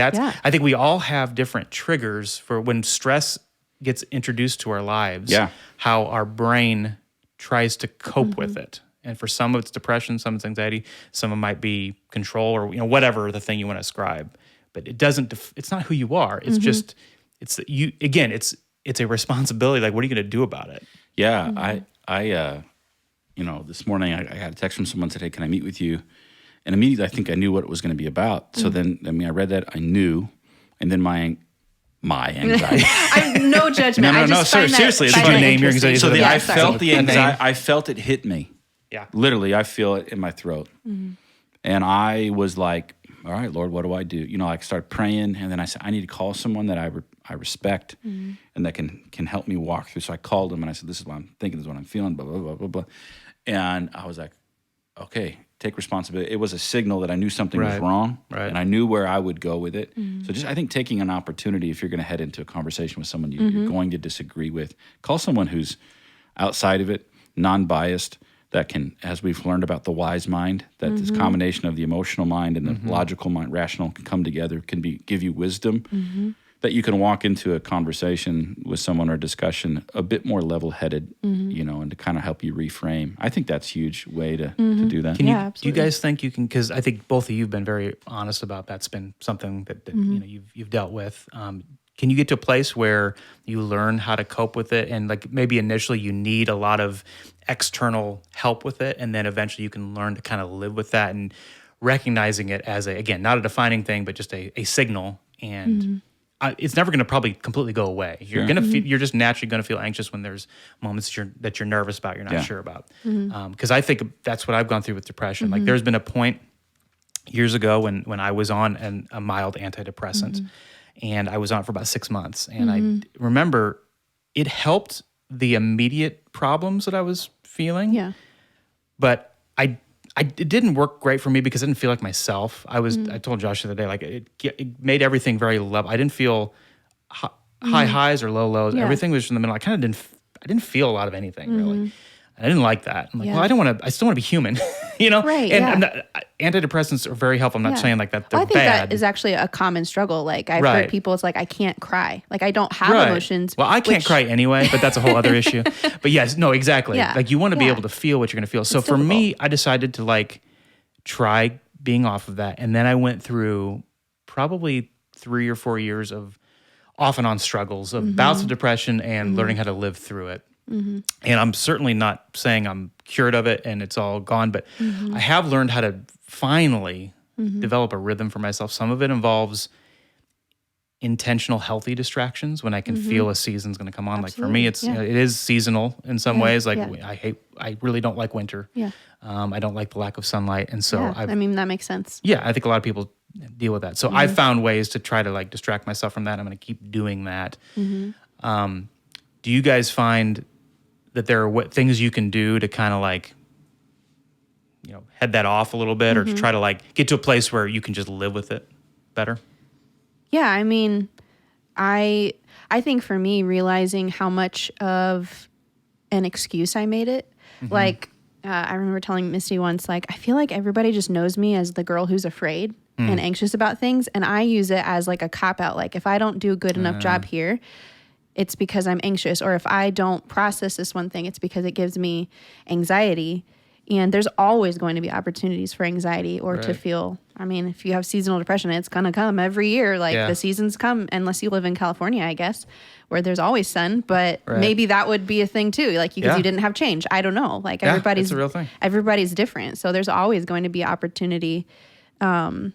S3: I think we all have different triggers for when stress gets introduced to our lives. Yeah. How our brain tries to cope with it. And for some of it's depression, some it's anxiety, some it might be control or whatever the thing you want to ascribe. But it doesn't. It's not who you are. It's just. It's you again. It's a responsibility. Like, what are you going to do about it?
S2: Yeah, I this morning I got a text from someone said, "Hey, can I meet with you?" And immediately I think I knew what it was going to be about. So then, I read that, I knew, and then my anxiety.
S1: I'm no judgment.
S2: No, seriously.
S3: Should you name your anxiety?
S2: So I felt the anxiety. I felt it hit me.
S3: Yeah,
S2: literally, I feel it in my throat, and I was like, all right, Lord, what do I do? I started praying, and then I said, I need to call someone that I respect and that can help me walk through. So I called him, and I said, this is what I'm thinking, this is what I'm feeling, blah, blah, blah, blah, blah. And I was like, okay, take responsibility. It was a signal that I knew something was wrong, and I knew where I would go with it. So just, I think, taking an opportunity, if you're going to head into a conversation with someone you're going to disagree with, call someone who's outside of it, non-biased, that can, as we've learned about the wise mind, that this combination of the emotional mind and the logical mind, rational, can come together, give you wisdom, that you can walk into a conversation with someone or a discussion a bit more level-headed, and to kind of help you reframe. I think that's a huge way to do that.
S3: Do you guys think you can, because I think both of you have been very honest about that's been something that you've dealt with. Can you get to a place where you learn how to cope with it, and like maybe initially you need a lot of external help with it, and then eventually you can learn to kind of live with that and recognizing it as again, not a defining thing, but just a signal, and it's never going to probably completely go away. You're going to you're just naturally going to feel anxious when there's moments that you're nervous about, you're not sure about. Because I think that's what I've gone through with depression. Like there's been a point years ago when I was on a mild antidepressant. And I was on it for about 6 months. And I remember it helped the immediate problems that I was feeling. Yeah. But it didn't work great for me because I didn't feel like myself. I told Josh the other day, like it made everything very level. I didn't feel high highs or low lows. Yeah. Everything was in the middle. I didn't feel a lot of anything really. I didn't like that. I'm like, well, I still want to be human, Right. And antidepressants are very helpful. I'm not saying like that they're
S1: bad. I think that is actually a common struggle. Like I've heard people, it's like, I can't cry. Like I don't have emotions.
S3: Well, I can't cry anyway, but that's a whole other issue. But yes, no, exactly. Yeah. Like you want to be able to feel what you're going to feel. So for me, I decided to like try being off of that. And then I went through probably 3 or 4 years of off and on struggles of bouts of depression and learning how to live through it. And I'm certainly not saying I'm cured of it and it's all gone, but I have learned how to finally develop a rhythm for myself. Some of it involves intentional, healthy distractions when I can feel a season's going to come on. Absolutely. Like for me, it's it is seasonal in some ways. Like I really don't like winter. Yeah. I don't like the lack of sunlight, and so
S1: that makes sense.
S3: Yeah, I think a lot of people deal with that. So I found ways to try to like distract myself from that. I'm going to keep doing that. Do you guys find that there are things you can do to kind of like, head that off a little bit, or to try to like get to a place where you can just live with it better?
S1: Yeah, I mean, I think for me, realizing how much of an excuse I made it, like I remember telling Misty once, like, I feel like everybody just knows me as the girl who's afraid and anxious about things, and I use it as like a cop-out. Like, if I don't do a good enough job here, it's because I'm anxious, or if I don't process this one thing, it's because it gives me anxiety. And there's always going to be opportunities for anxiety or to feel, I mean, if you have seasonal depression, it's going to come every year. Like the seasons come, unless you live in California, I guess, where there's always sun. But maybe that would be a thing too, like because you didn't have change. I don't know. Like everybody's,
S3: it's a real thing.
S1: Everybody's different. So there's always going to be opportunity. But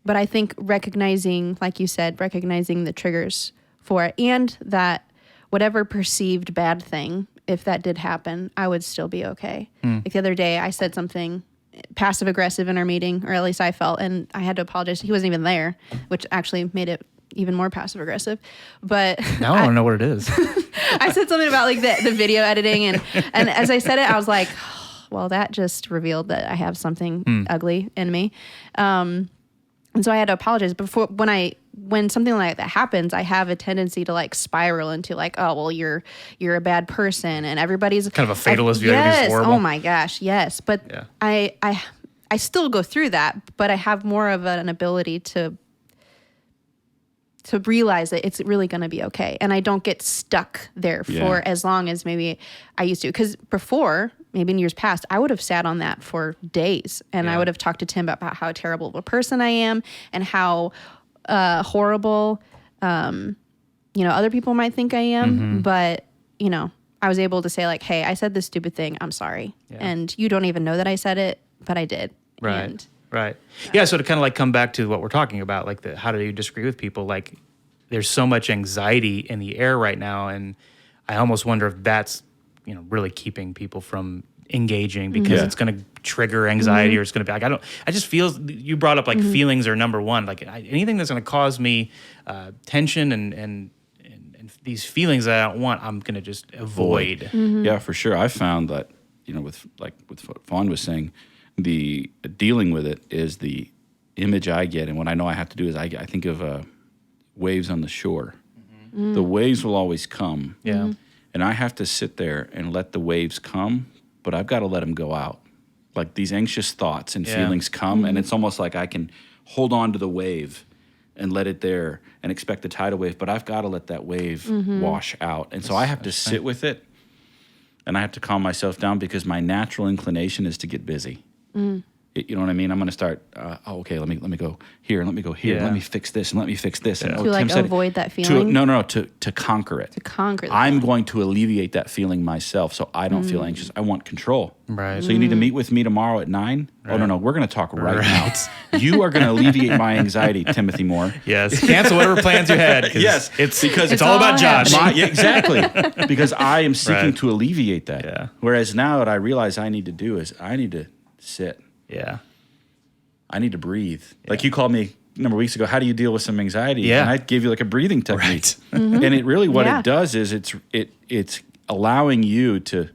S1: I think recognizing, like you said, recognizing the triggers for it, and that whatever perceived bad thing, if that did happen, I would still be okay. Like the other day, I said something passive aggressive in our meeting, or at least I felt, and I had to apologize. He wasn't even there, which actually made it even more passive aggressive. But
S3: now I want to know what it is.
S1: I said something about like the video editing, and as I said it, I was like, well, that just revealed that I have something ugly in me. And so I had to apologize. Before, when something like that happens, I have a tendency to like spiral into like, oh, well, you're a bad person, and everybody's
S3: kind of a fatalist view. Yes. Horrible.
S1: Oh my gosh. Yes. But I still go through that, but I have more of an ability to realize that it's really going to be okay. And I don't get stuck there for as long as maybe I used to. Because before, maybe in years past, I would have sat on that for days. And I would have talked to Tim about how terrible of a person I am and how horrible, other people might think I am. But, I was able to say like, hey, I said this stupid thing. I'm sorry. Yeah. And you don't even know that I said it, but I did.
S3: Right. Right. Yeah. So to kind of like come back to what we're talking about, like how do you disagree with people? Like there's so much anxiety in the air right now. And I almost wonder if that's, really keeping people from engaging, because it's going to trigger anxiety, or it's going to be like, I just feel, you brought up like feelings are number one. Like anything that's going to cause me tension and these feelings that I don't want, I'm going to just avoid.
S2: Yeah, for sure. I found that, with what Fawn was saying, the dealing with it is the image I get, and what I know I have to do is I think of waves on the shore. The waves will always come, and I have to sit there and let the waves come, but I've got to let them go out. Like these anxious thoughts and feelings come, and it's almost like I can hold on to the wave and let it there and expect the tidal wave, but I've got to let that wave wash out. And so I have to sit with it, and I have to calm myself down, because my natural inclination is to get busy. You know what I mean? I'm going to start, okay, let me go here, and let me go here, let me fix this, and let me fix this. And,
S1: to like avoid that feeling?
S2: To conquer it.
S1: To conquer it.
S2: I'm going to alleviate that feeling myself, so I don't feel anxious. I want control.
S3: Right.
S2: So you need to meet with me tomorrow at 9? Right. Oh, no, we're going to talk right now. You are going to alleviate my anxiety, Timothy Moore.
S3: Yes. Cancel whatever plans you had.
S2: Yes.
S3: It's all about Josh.
S2: Exactly. Because I am seeking to alleviate that. Yeah. Whereas now what I realize I need to do is I need to sit.
S3: Yeah.
S2: I need to breathe. Yeah. Like you called me a number of weeks ago, how do you deal with some anxiety?
S3: Yeah.
S2: And I gave you like a breathing technique. Right. And it really, what it does is it's allowing you to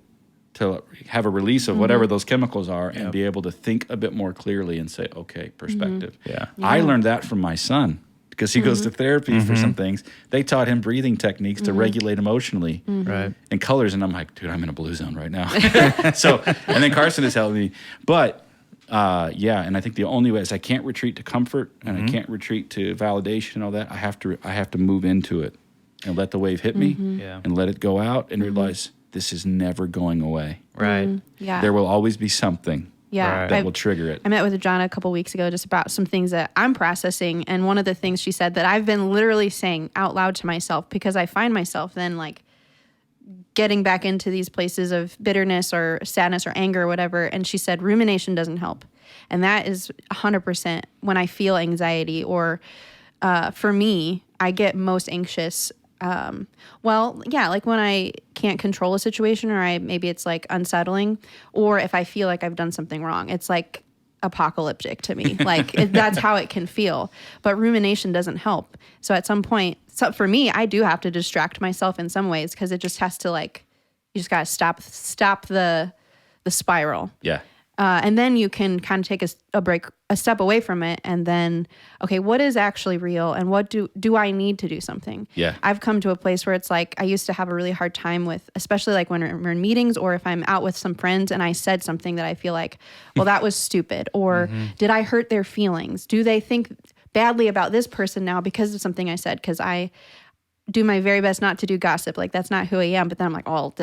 S2: have a release of whatever those chemicals are and be able to think a bit more clearly and say, okay, perspective.
S3: Yeah.
S2: I learned that from my son, because he goes to therapy for some things. They taught him breathing techniques to regulate emotionally and colors. And I'm like, dude, I'm in a blue zone right now. And then Carson has helped me. But and I think the only way is I can't retreat to comfort, and I can't retreat to validation and all that. I have to move into it and let the wave hit me and let it go out and realize this is never going away.
S3: Right.
S1: Yeah.
S2: There will always be something that will trigger it.
S1: I met with John a couple weeks ago just about some things that I'm processing, and one of the things she said that I've been literally saying out loud to myself, because I find myself then like getting back into these places of bitterness or sadness or anger or whatever. And she said, rumination doesn't help. And that is 100% when I feel anxiety, or for me, I get most anxious. Like when I can't control a situation, or maybe it's like unsettling, or if I feel like I've done something wrong. It's like apocalyptic to me. Like that's how it can feel. But rumination doesn't help. So at some point, for me, I do have to distract myself in some ways because it just has to you just got to stop the spiral.
S2: Yeah.
S1: And then you can kind of take a step away from it, and then, okay, what is actually real, and what do I need to do something?
S2: Yeah.
S1: I've come to a place where it's like I used to have a really hard time with, especially like when we're in meetings or if I'm out with some friends and I said something that I feel like, well, that was stupid, or did I hurt their feelings? Do they think badly about this person now because of something I said? Because I do my very best not to do gossip. Like that's not who I am. But then I'm like, oh,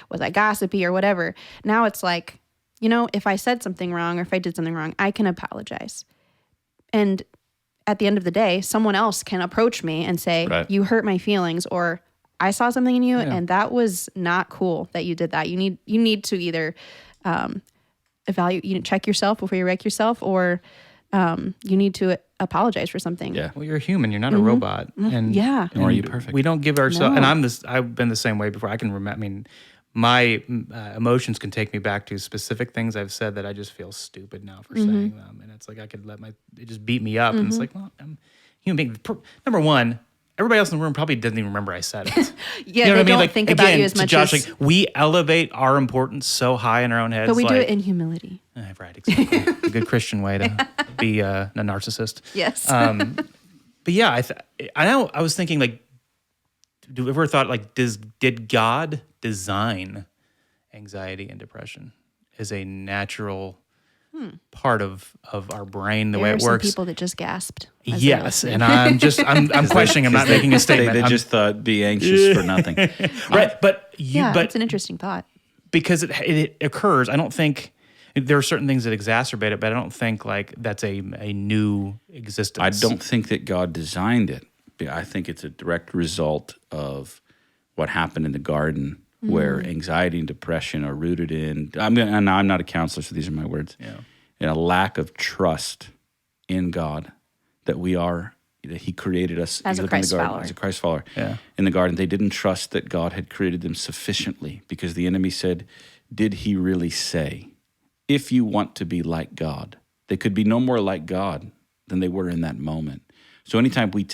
S1: was I gossipy or whatever? Now it's like, if I said something wrong or if I did something wrong, I can apologize. And at the end of the day, someone else can approach me and say, right, you hurt my feelings, or I saw something in you and that was not cool that you did that. You need to either evaluate, check yourself before you wreck yourself, or you need to apologize for something.
S2: Yeah.
S3: Well, you're a human. You're not a robot. And
S2: nor are you perfect.
S3: We don't give ourselves, and I've been the same way before. I can remember, my emotions can take me back to specific things I've said that I just feel stupid now for saying them. And it's like I could it just beat me up. And it's like, well, I'm a human being. Number one, everybody else in the room probably doesn't even remember I said it.
S1: Yeah, they don't think about you as much
S3: Josh,
S1: as...
S3: we elevate our importance so high in our own heads.
S1: But we do it in humility.
S3: Right, exactly. A good Christian way to be a narcissist.
S1: Yes.
S3: But yeah, I know. I was thinking, like, do you ever thought, like, did God design anxiety and depression as a natural part of our brain, the way it works?
S1: There are some people that just gasped.
S3: Yes, and I'm questioning. I'm not making a statement.
S2: They just thought, be anxious for nothing.
S3: Right, but
S1: it's an interesting thought.
S3: Because it occurs. I don't think there are certain things that exacerbate it, but I don't think like that's a new existence.
S2: I don't think that God designed it. I think it's a direct result of what happened in the garden, where anxiety and depression are rooted in. I'm not a counselor, so these are my words.
S3: Yeah.
S2: In a lack of trust in God, that He created us
S1: as a Christ follower.
S2: As a Christ follower.
S3: Yeah.
S2: In the garden, they didn't trust that God had created them sufficiently, because the enemy said, "Did He really say, if you want to be like God?" They could be no more like God than they were in that moment. So anytime we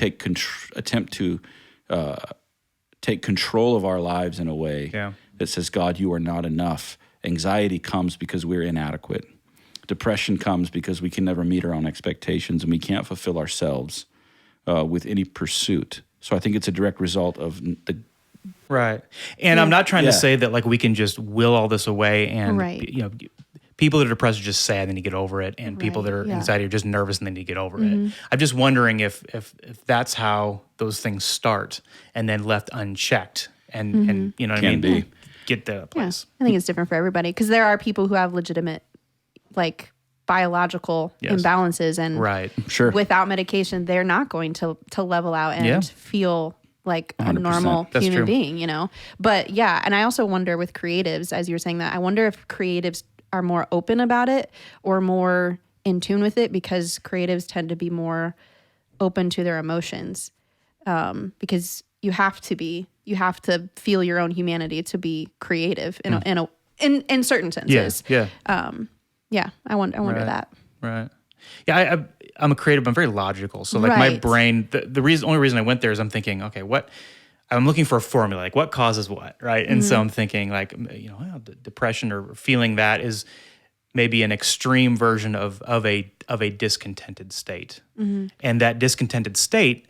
S2: attempt to take control of our lives in a way that says, "God, you are not enough," anxiety comes because we're inadequate. Depression comes because we can never meet our own expectations and we can't fulfill ourselves with any pursuit. So I think it's a direct result of the...
S3: Right. And I'm not trying to say that like we can just will all this away and, people that are depressed are just sad and they get over it, and people that are anxiety are just nervous and they need to get over it. I'm just wondering if that's how those things start and then left unchecked and you know what I mean? Get the place.
S1: I think it's different for everybody, because there are people who have legitimate like biological imbalances, and without medication, they're not going to level out and feel like a
S2: 100%.
S1: normal
S2: That's
S1: human
S2: true.
S1: being, But and I also wonder with creatives, as you were saying that, I wonder if creatives are more open about it or more in tune with it, because creatives tend to be more open to their emotions, because you have to feel your own humanity to be creative in certain senses. I wonder that.
S3: Right. Yeah, I'm a creative. I'm very logical. So like my brain, the only reason I went there is I'm thinking, okay, I'm looking for a formula, like what causes what, right? And so I'm thinking like, depression or feeling that is maybe an extreme version of a discontented state. And that discontented state,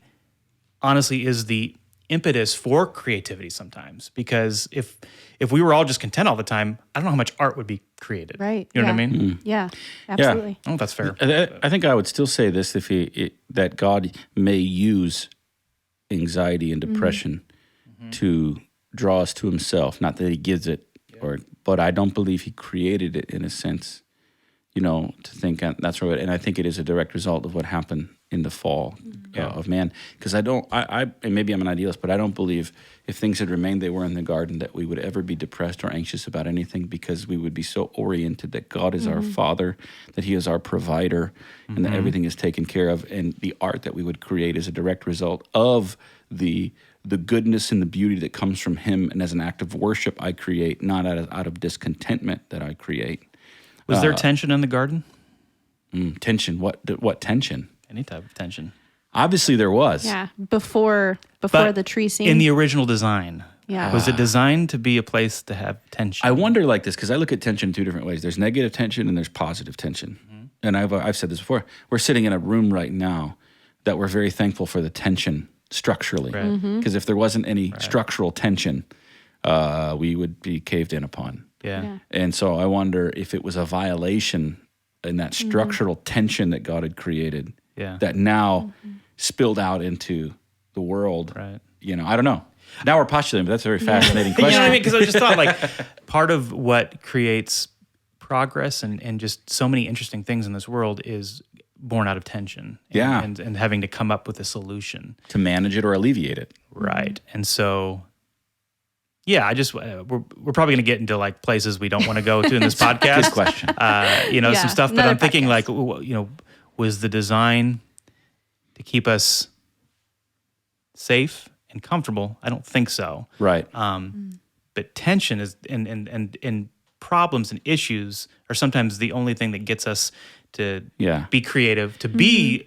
S3: honestly, is the impetus for creativity sometimes. Because if we were all just content all the time, I don't know how much art would be created.
S1: Right.
S3: You know what I mean?
S1: Yeah, absolutely.
S3: I don't know if that's fair.
S2: I think I would still say this, that God may use anxiety and depression to draw us to Himself. Not that He gives it, but I don't believe He created it in a sense, to think that's right. And I think it is a direct result of what happened in the fall of man. Because and maybe I'm an idealist, but I don't believe if things had remained they were in the garden that we would ever be depressed or anxious about anything, because we would be so oriented that God is our Father, that He is our provider, and that everything is taken care of. And the art that we would create is a direct result of the goodness and the beauty that comes from Him. And as an act of worship, I create, not out of discontentment that I create.
S3: Was there tension in the garden?
S2: Tension. What tension?
S3: Any type of tension.
S2: Obviously, there was.
S1: Yeah, before the tree scene.
S3: In the original design,
S1: Yeah.
S3: was it designed to be a place to have tension?
S2: I wonder like this because I look at tension 2 different ways. There's negative tension and there's positive tension. And I've said this before. We're sitting in a room right now that we're very thankful for the tension structurally. Because if there wasn't any structural tension, we would be caved in upon.
S3: Yeah.
S2: And so I wonder if it was a violation in that structural tension that God had created that now spilled out into the world.
S3: Right.
S2: I don't know. Now we're postulating, but that's a very fascinating question.
S3: You know what I mean? Because I just thought like part of what creates progress and just so many interesting things in this world is born out of tension. And having to come up with a solution.
S2: To manage it or alleviate it.
S3: Right. And so... Yeah, I just we're probably going to get into like places we don't want to go to in this podcast.
S2: Good question.
S3: Some stuff, but I'm thinking
S1: podcast.
S3: like, was the design to keep us safe and comfortable? I don't think so.
S2: Right.
S3: But tension is and problems and issues are sometimes the only thing that gets us to be creative, to be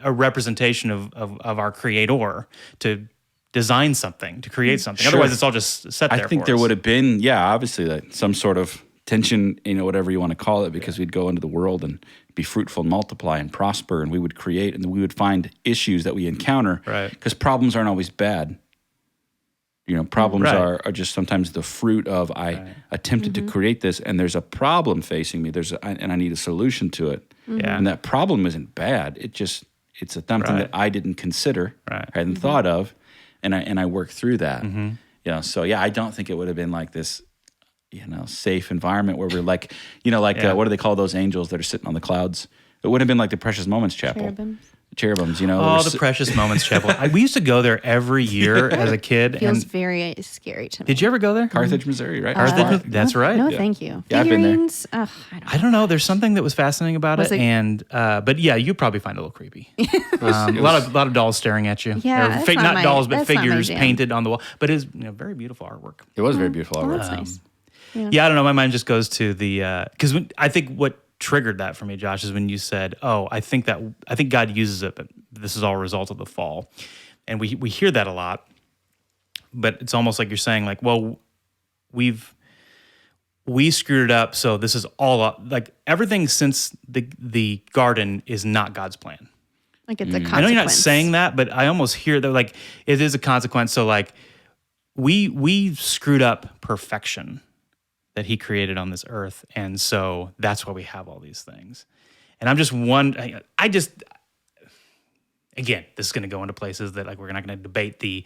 S3: a representation of our creator, to design something, to create something.
S2: Sure.
S3: Otherwise, it's all just set there.
S2: I think there would have been, obviously, like some sort of tension, whatever you want to call it, because we'd go into the world and be fruitful and multiply and prosper, and we would create, and we would find issues that we encounter.
S3: Right.
S2: Because problems aren't always bad. Problems are just sometimes the fruit of I attempted to create this, and there's a problem facing me. And I need a solution to it.
S3: Yeah.
S2: And that problem isn't bad. It's something that I didn't consider, I hadn't thought of. And I work through that, So I don't think it would have been like this, safe environment where we're like, what do they call those angels that are sitting on the clouds? It would have been like the Precious Moments Chapel. Cherubims,
S3: Oh, the Precious Moments Chapel. We used to go there every year as a kid.
S1: Feels very scary to me.
S3: Did you ever go there?
S2: Carthage, Missouri, right?
S3: Carthage, that's right.
S1: No, thank you.
S2: Yeah, I've been there.
S1: Figurines?
S3: I don't know. There's something that was fascinating about it, and but you probably find it a little creepy. A lot of dolls staring at you.
S1: Yeah,
S3: or not dolls, but
S1: that's not my
S3: figures
S1: jam.
S3: painted on the wall. But it's very beautiful artwork.
S2: It was very beautiful artwork.
S1: That's nice.
S3: Yeah, I don't know. My mind just goes to the because I think what triggered that for me, Josh, is when you said, "Oh, I think God uses it, but this is all a result of the fall," and we hear that a lot. But it's almost like you're saying, like, well, we screwed it up, so this is all like everything since the garden is not God's plan.
S1: Like it's a consequence.
S3: I know you're not saying that, but I almost hear that like it is a consequence. So like we screwed up perfection that He created on this earth, and so that's why we have all these things. And I'm just again, this is going to go into places that like we're not going to debate the,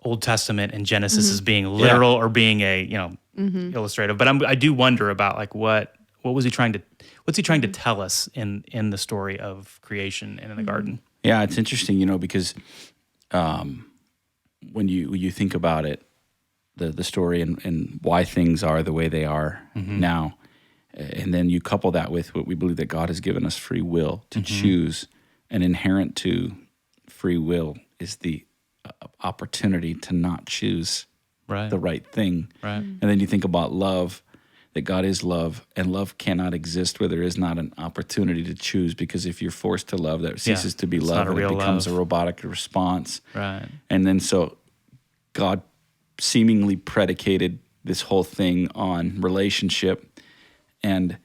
S3: Old Testament and Genesis as being literal or being a illustrative. But I do wonder about like what's he trying to tell us in the story of creation and in the garden.
S2: Yeah, it's interesting, because when you think about it, the story and why things are the way they are now, and then you couple that with what we believe that God has given us free will to choose, and inherent to free will is the opportunity to not choose the right thing.
S3: Right.
S2: And then you think about love, that God is love, and love cannot exist where there is not an opportunity to choose, because if you're forced to love, that ceases to be
S3: it's
S2: love,
S3: not a
S2: and it
S3: real
S2: becomes
S3: love.
S2: a robotic response.
S3: Right.
S2: And then so God seemingly predicated this whole thing on relationship and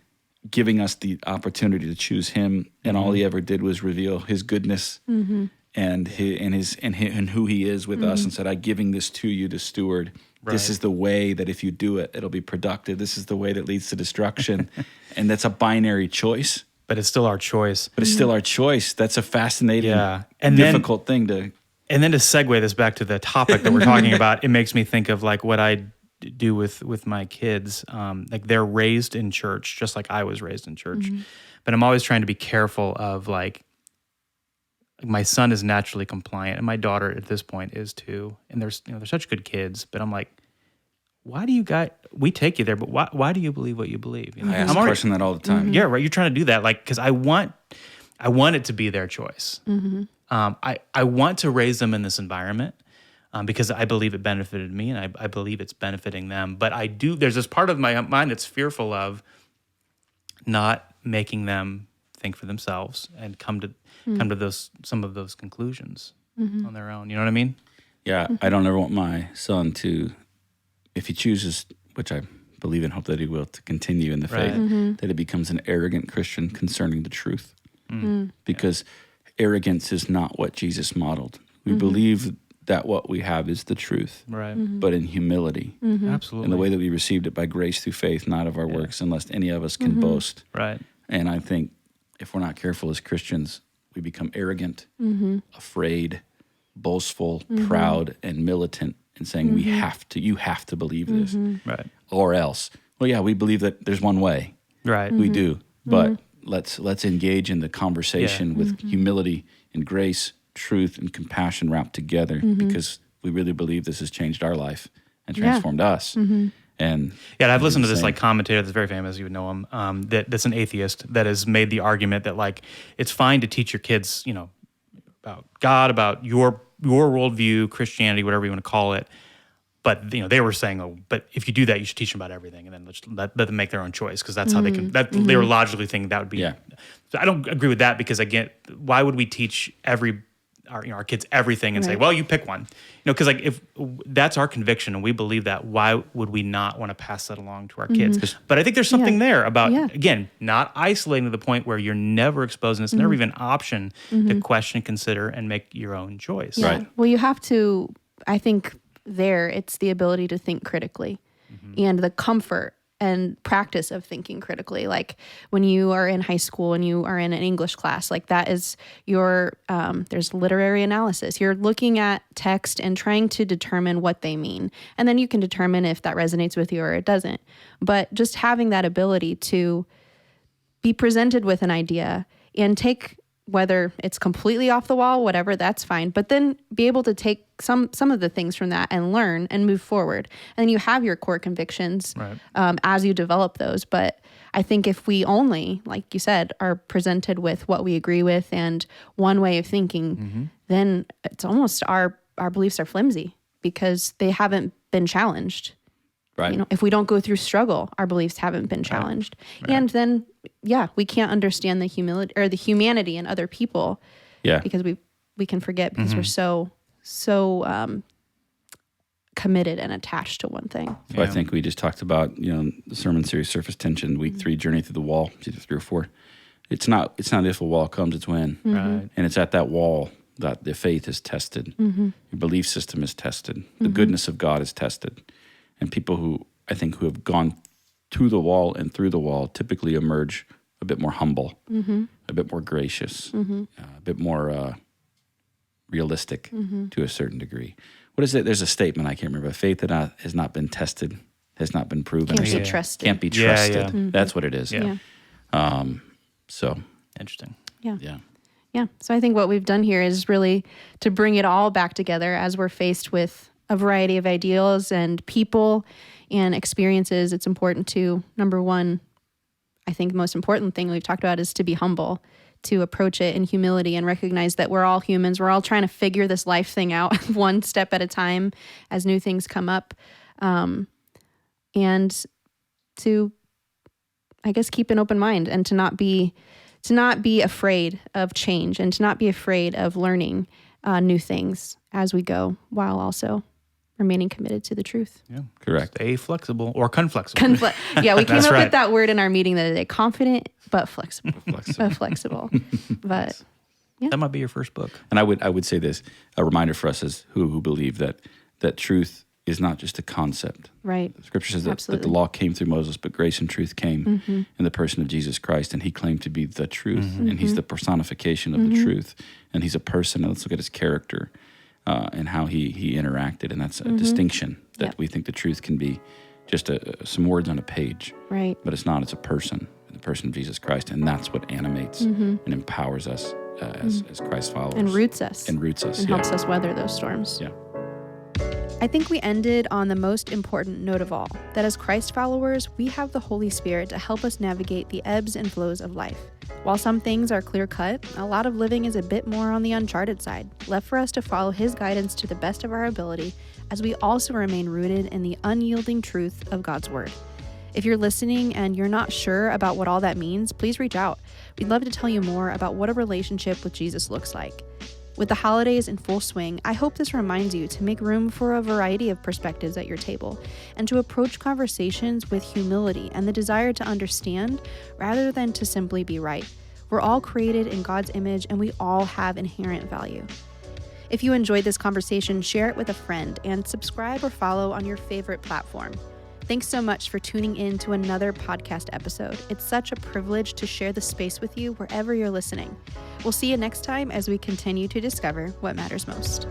S2: giving us the opportunity to choose Him, and all He ever did was reveal His goodness and who He is with us, and said, "I'm giving this to you to steward. Right. This is the way that if you do it, it'll be productive. This is the way that leads to destruction," and that's a binary choice.
S3: But it's still our choice.
S2: But it's still our choice. That's a fascinating,
S3: and
S2: difficult thing to.
S3: And then to segue this back to the topic that we're talking about, it makes me think of like what I do with my kids. Like they're raised in church, just like I was raised in church. But I'm always trying to be careful of like my son is naturally compliant, and my daughter at this point is too. And they're such good kids. But I'm like, why do you guys? We take you there, but why do you believe what you believe?
S2: I ask the question that all the time.
S3: Yeah, right. You're trying to do that, like because I want it to be their choice. I want to raise them in this environment because I believe it benefited me, and I believe it's benefiting them. But there's this part of my mind that's fearful of not making them think for themselves and come to some of those conclusions on their own. You know what I mean?
S2: Yeah, I don't ever want my son to, if he chooses, which I believe and hope that he will, to continue in the faith, that he becomes an arrogant Christian concerning the truth. Because arrogance is not what Jesus modeled. We believe that what we have is the truth, but in humility.
S3: Absolutely.
S2: In the way that we received it by grace through faith, not of our works, unless any of us can boast.
S3: Right.
S2: And I think if we're not careful as Christians, we become arrogant, afraid, boastful, proud, and militant in saying you have to believe this,
S3: Right.
S2: or else. Well, yeah, we believe that there's one way,
S3: Right.
S2: we do, but let's engage in the conversation with humility and grace, truth, and compassion wrapped together, because we really believe this has changed our life and transformed us. And
S3: I've listened to this like commentator that's very famous. You would know him. That's an atheist that has made the argument that like it's fine to teach your kids, about God, about your worldview, Christianity, whatever you want to call it. But they were saying, but if you do that, you should teach them about everything, and then let them make their own choice, because that's how they can. They were logically thinking that would be.
S2: Yeah.
S3: So I don't agree with that, because again, why would we teach our kids everything and say, well, you pick one? Because like if that's our conviction and we believe that, why would we not want to pass that along to our kids? But I think there's something there about again, not isolating to the point where you're never exposed, and it's never even an option to question, consider, and make your own choice.
S1: Yeah.
S2: Right.
S1: Well, you have to. I think it's the ability to think critically, and the comfort and practice of thinking critically. Like when you are in high school and you are in an English class, like that is your, there's literary analysis. You're looking at text and trying to determine what they mean. And then you can determine if that resonates with you or it doesn't. But just having that ability to be presented with an idea and take, whether it's completely off the wall, whatever, that's fine. But then be able to take some of the things from that and learn and move forward. And then you have your core convictions as you develop those. But I think if we only, like you said, are presented with what we agree with and one way of thinking, then it's almost our beliefs are flimsy because they haven't been challenged.
S2: Right.
S1: If we don't go through struggle, our beliefs haven't been challenged. Right. And then, we can't understand the humility or the humanity in other people. Yeah. Because we can forget because we're so committed and attached to one thing.
S2: So I think we just talked about, the sermon series, Surface Tension, week 3, Journey Through the Wall, either 3 or 4. It's not if a wall comes, it's when. Right. And it's at that wall that the faith is tested. Your belief system is tested. The goodness of God is tested. And people who have gone to the wall and through the wall typically emerge a bit more humble, a bit more gracious, a bit more realistic to a certain degree. What is it? There's a statement, I can't remember. Faith that has not been tested, has not been proven.
S1: Can't be trusted.
S2: Can't be trusted. Yeah. That's what it is.
S3: Yeah.
S2: So.
S3: Interesting.
S1: Yeah. Yeah. So I think what we've done here is really to bring it all back together as we're faced with a variety of ideals and people and experiences. It's important to, number one, I think the most important thing we've talked about is to be humble, to approach it in humility and recognize that we're all humans. We're all trying to figure this life thing out one step at a time as new things come up. And to, I guess, keep an open mind and to not be afraid of change and to not be afraid of learning new things as we go, while also remaining committed to the truth.
S2: Yeah, correct.
S3: Stay flexible or conflexible.
S1: We came up with that word in our meeting the other day. Confident but flexible. Flexible. But
S3: that might be your first book.
S2: And I would say this, a reminder for us as who believe that truth is not just a concept.
S1: Right.
S2: The scripture says that the law came through Moses, but grace and truth came in the person of Jesus Christ, and he claimed to be the truth, and he's the personification of the truth, and he's a person, and let's look at his character. And how he interacted, and that's a distinction that we think the truth can be just some words on a page,
S1: right?
S2: But it's not. It's a person, the person of Jesus Christ, and that's what animates and empowers us as Christ followers,
S1: and roots us,
S2: and
S1: helps us weather those storms.
S2: Yeah.
S1: I think we ended on the most important note of all, that as Christ followers, we have the Holy Spirit to help us navigate the ebbs and flows of life. While some things are clear-cut, a lot of living is a bit more on the uncharted side, left for us to follow His guidance to the best of our ability, as we also remain rooted in the unyielding truth of God's Word. If you're listening and you're not sure about what all that means, please reach out. We'd love to tell you more about what a relationship with Jesus looks like. With the holidays in full swing, I hope this reminds you to make room for a variety of perspectives at your table and to approach conversations with humility and the desire to understand rather than to simply be right. We're all created in God's image and we all have inherent value. If you enjoyed this conversation, share it with a friend and subscribe or follow on your favorite platform. Thanks so much for tuning in to another podcast episode. It's such a privilege to share the space with you wherever you're listening. We'll see you next time as we continue to discover what matters most.